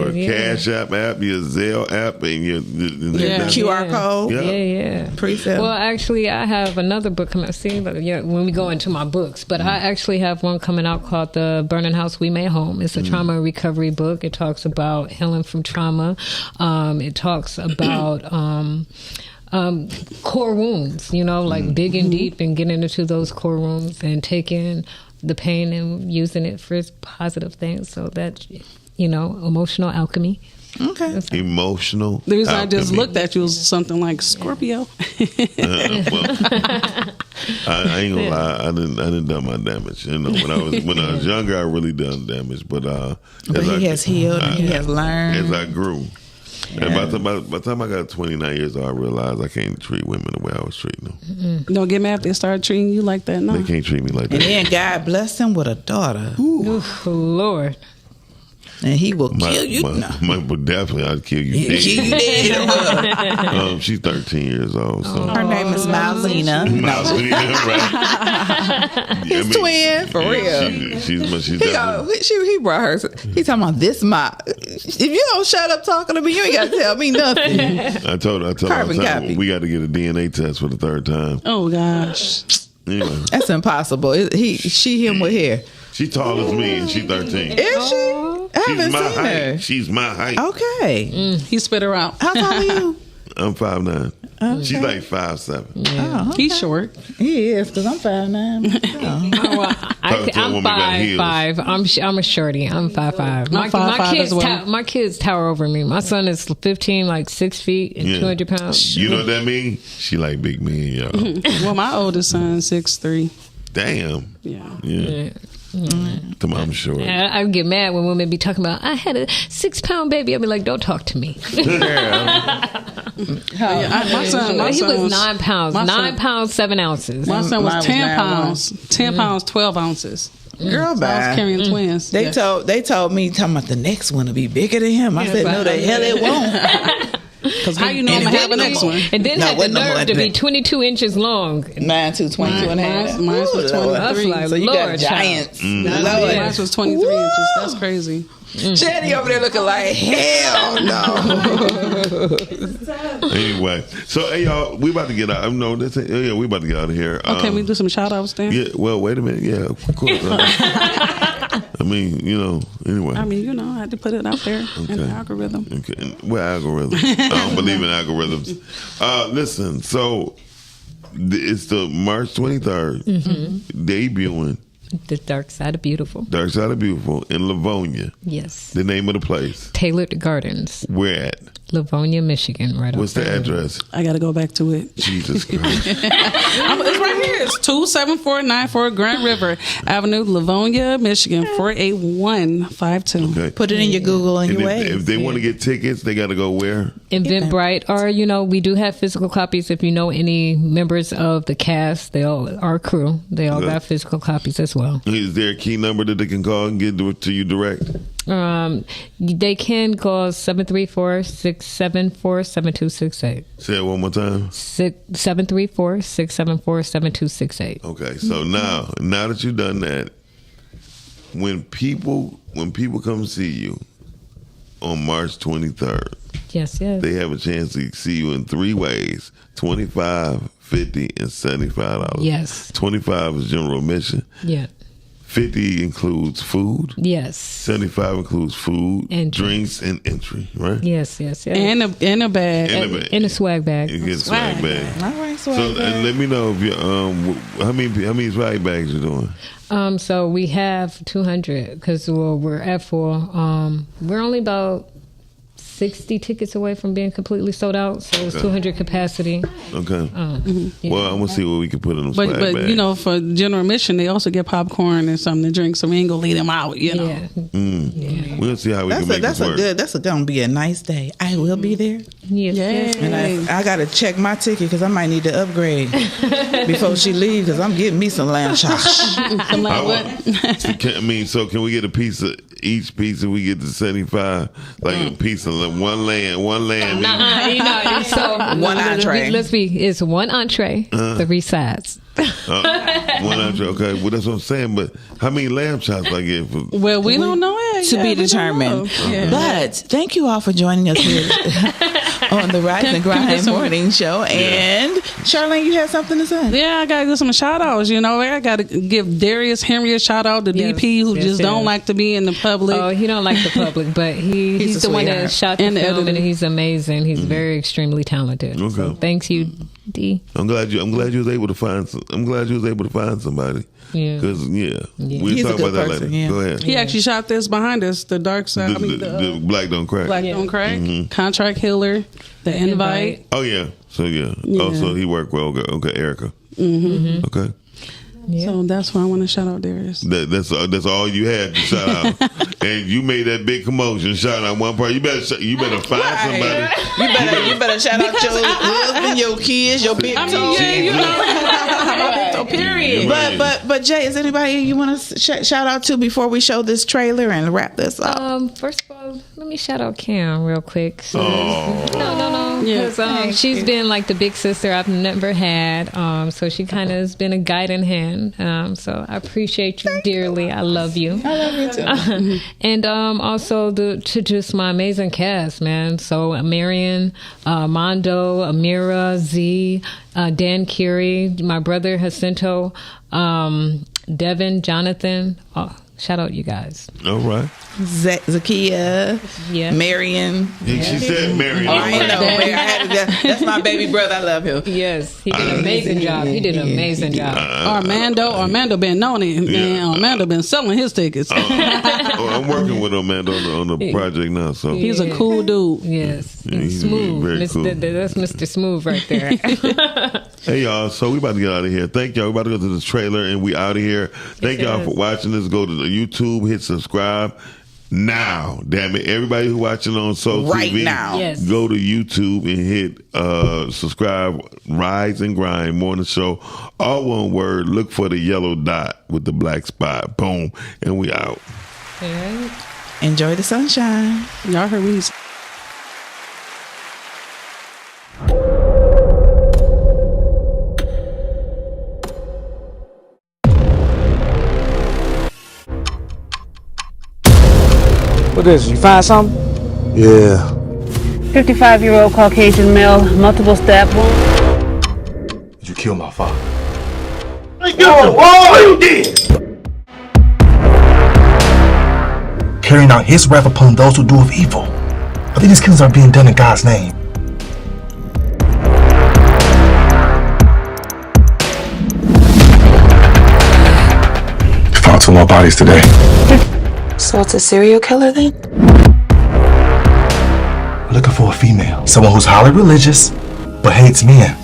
Cash App, your Zelle app, and your QR code. Yeah. Pre-sale. Well, actually, I have another book coming out. See, but when we go into my books, but I actually have one coming out called "The Burning House We Made Home." It's a trauma and recovery book. It talks about healing from trauma. It talks about core wounds. You know, like digging deep and getting into those core wounds and taking the pain and using it for positive things. So that. You know, emotional alchemy. Okay. Emotional. The reason I just alchemy. looked at you was something like Scorpio. I ain't gonna lie. I didn't done my damage. You know, when I was younger, I really done damage. But he has healed and he has learned. as I grew. Yeah. And by the time I got 29 years old, I realized I can't treat women the way I was treating them. Don't get mad if they start treating you like that. No, they can't treat me like that. And then God blessed him with a daughter. Ooh, Lord. And he will kill you. But definitely, I'd kill you. He'll kill you dead. She's 13 years old. So. Her name is Malzina. Right? His twin, for real. She's definitely. He brought her. He talking about this if you don't shut up talking to me, you ain't got to tell me nothing. I told her Carbon copy. we got to get a DNA test for the third time. Oh gosh. Yeah. That's impossible. Him with hair. She tall as me and she 13. Is she? I haven't seen her. She's my height. Okay. He spit her out. How tall are you? I'm 5'9". Okay. She's like 5'7". Yeah. Oh, okay. He's short. He is, because I'm 5'9". I'm 5'5". I'm a shorty. I'm 5'5". I'm 5'5" as well. My kids tower over me. My son is 15, like 6 feet and 200 pounds. You know what that means? She like big men, y'all. Well, my oldest son 6'3". Damn. Yeah. I'm sure. I get mad when women be talking about, I had a 6-pound baby. I be like, don't talk to me. My son he was was 9 pounds. 9 pounds, 7 ounces. My son was 10 9 pounds. 10 pounds, 12 ounces. Girl, So I was carrying twins. They told me talking about the next one will be bigger than him. I said, no, the hell it won't. Because how you know I'm going to have a next one? And then had the nerve to be 22 inches long. 9'2", 22 and a half. Mine was 23. Like, so you Lord, got giants. Mine was 23 inches. That's crazy. Shanny over there looking like, hell no. Anyway, so hey y'all, we about to get out. No, we about to get out of here. Okay, we do some shout outs then? Yeah, well, wait a minute. Yeah, of course. I mean, anyway. I mean, I had to put it out there in the algorithm. Okay. What algorithm? I don't believe in algorithms. Listen, so it's the March 23rd, debuting The Dark Side of Beautiful. Dark Side of Beautiful in Livonia. Yes. The name of the place. Tailored Gardens. Where at? Livonia, Michigan. Right. What's the address? I got to go back to it. Jesus Christ. It's right here. It's 27494 Grand River Avenue, Livonia, Michigan, 48152. Okay. Put it in your Google and your if, Waze. if they want to get tickets, they got to go where? Eventbrite, or we do have physical copies. If you know any members of the cast, our crew, they all got physical copies as well. Is there a key number that they can call and get to you direct? They can call 734-674-7268. Say it one more time. 734-674-7268. Okay, so now that you've done that, when people come see you on March 23rd, yes, they have a chance to see you in 3 ways: $25, $50, and $75. Yes. 25 is general admission. Yeah. 50 includes food. Yes. 75 includes food, and drinks, and entry. Right. Yes. And a bag. And a swag bag. You get a swag bag. All right, swag So bag. let me know if you how many swag bags you doing. So we have 200 because we're at full. We're only about 60 tickets away from being completely sold out. So it's 200 capacity. Okay. Yeah. Well, I'm gonna see what we can put in them But swag bags. you know, for general admission, they also get popcorn and something to drink, so we ain't gonna leave them out. You know. We'll see how we can make That's this work. That's gonna be a nice day. I will be there. Yes. And I gotta check my ticket because I might need to upgrade before she leaves because I'm getting me some lamb chops. Some like what? So can we get a piece of each piece if we get to 75? Like a piece of one lamb. So one entree. Let's be. It's one entree, 3 sides. One entree. Okay, well that's what I'm saying. But how many lamb chops I get? Well, we don't know it. To be determined. But thank you all for joining us here on the Rise and Grind Morning Show. And Charlene, you have something to say? Yeah, I gotta give some shout outs. You know, I gotta give Darius Henry a shout out, the DP who just don't like to be in the public. Oh, he don't like the public, but he's the one that shot the film, and he's amazing. He's very extremely talented. Okay. So thanks you, D. I'm glad you was able to find somebody. Yeah. Because we'll He's talk a good about that person, later. Go ahead. He actually shot this behind us, the Dark Side. The Black Don't Crack. Black Don't Crack, Contract Killer, The Invite. Oh yeah. So Oh, so he worked well. Okay, Erica. Mm-hmm. Okay. So that's why I want to shout out Darius. That's all you had to shout out, and you made that big commotion. Shout out one part. You better find somebody. You better shout out your husband, your kids, your big toe. Period. But Jay, is anybody you want to shout out to before we show this trailer and wrap this up? First of all, let me shout out Cam real quick. So, Oh. No. Because she's been like the big sister I've never had. So she kind of has been a guiding hand. So I appreciate you dearly. I love you. I love you too. And also to just my amazing cast, man. So Marion, Mondo, Amira, Z, Dan Curie, my brother Jacinto, Devin, Jonathan. Oh, shout out you guys. All right. Zakia, Marion. She said Marion. Oh, I know. That's my baby brother. I love him. Yes, he did an amazing job. He did an amazing job. Armando been known it. Man, Armando been selling his tickets. I'm working with Armando on the project now. So he's a cool dude. Yes, he's smooth. very cool. That's Mr. Smooth right there. Hey y'all, so we about to get out of here. Thank y'all. We about to go to the trailer and we out of here. Thank y'all for watching this. Go to the YouTube, hit subscribe. Now, damn it! Everybody who watching on Soul TV, now, go to YouTube and hit subscribe. Rise and Grind Morning Show, all one word. Look for the yellow dot with the black spot. Boom, and we out. All right. Enjoy the sunshine. Y'all heard me. What is it? You find something? Yeah. 55-year-old Caucasian male, multiple stab wound. You killed my father. What you did? Carrying out his wrath upon those who do of evil. I think these killings are being done in God's name. Found 2 more bodies today. So it's a serial killer then? We're looking for a female. Someone who's highly religious, but hates men.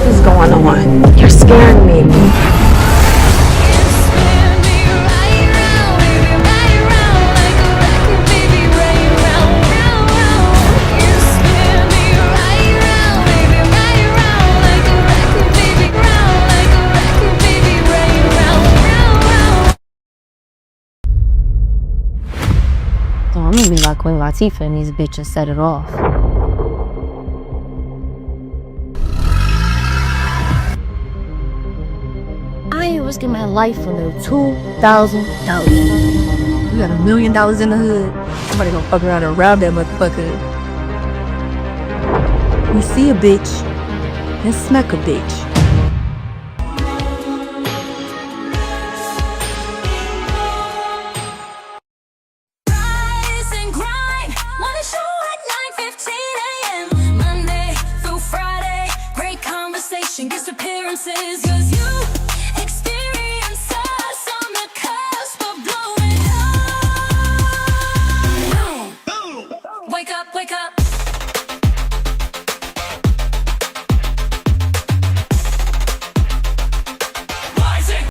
What is going on? You're scaring me. So I'm gonna be like Queen Latifah and these bitches set it off. I ain't risking my life for no $2,000. You got $1 million in the hood. Somebody gonna fuck around and rob that motherfucker. You see a bitch, then smack a bitch. Rise and grind. Morning show at 9:15 a.m. Monday through Friday. Great conversation. disappearances. Cause you experience us on the cusp of blowing up. Boom. Wake up, wake up.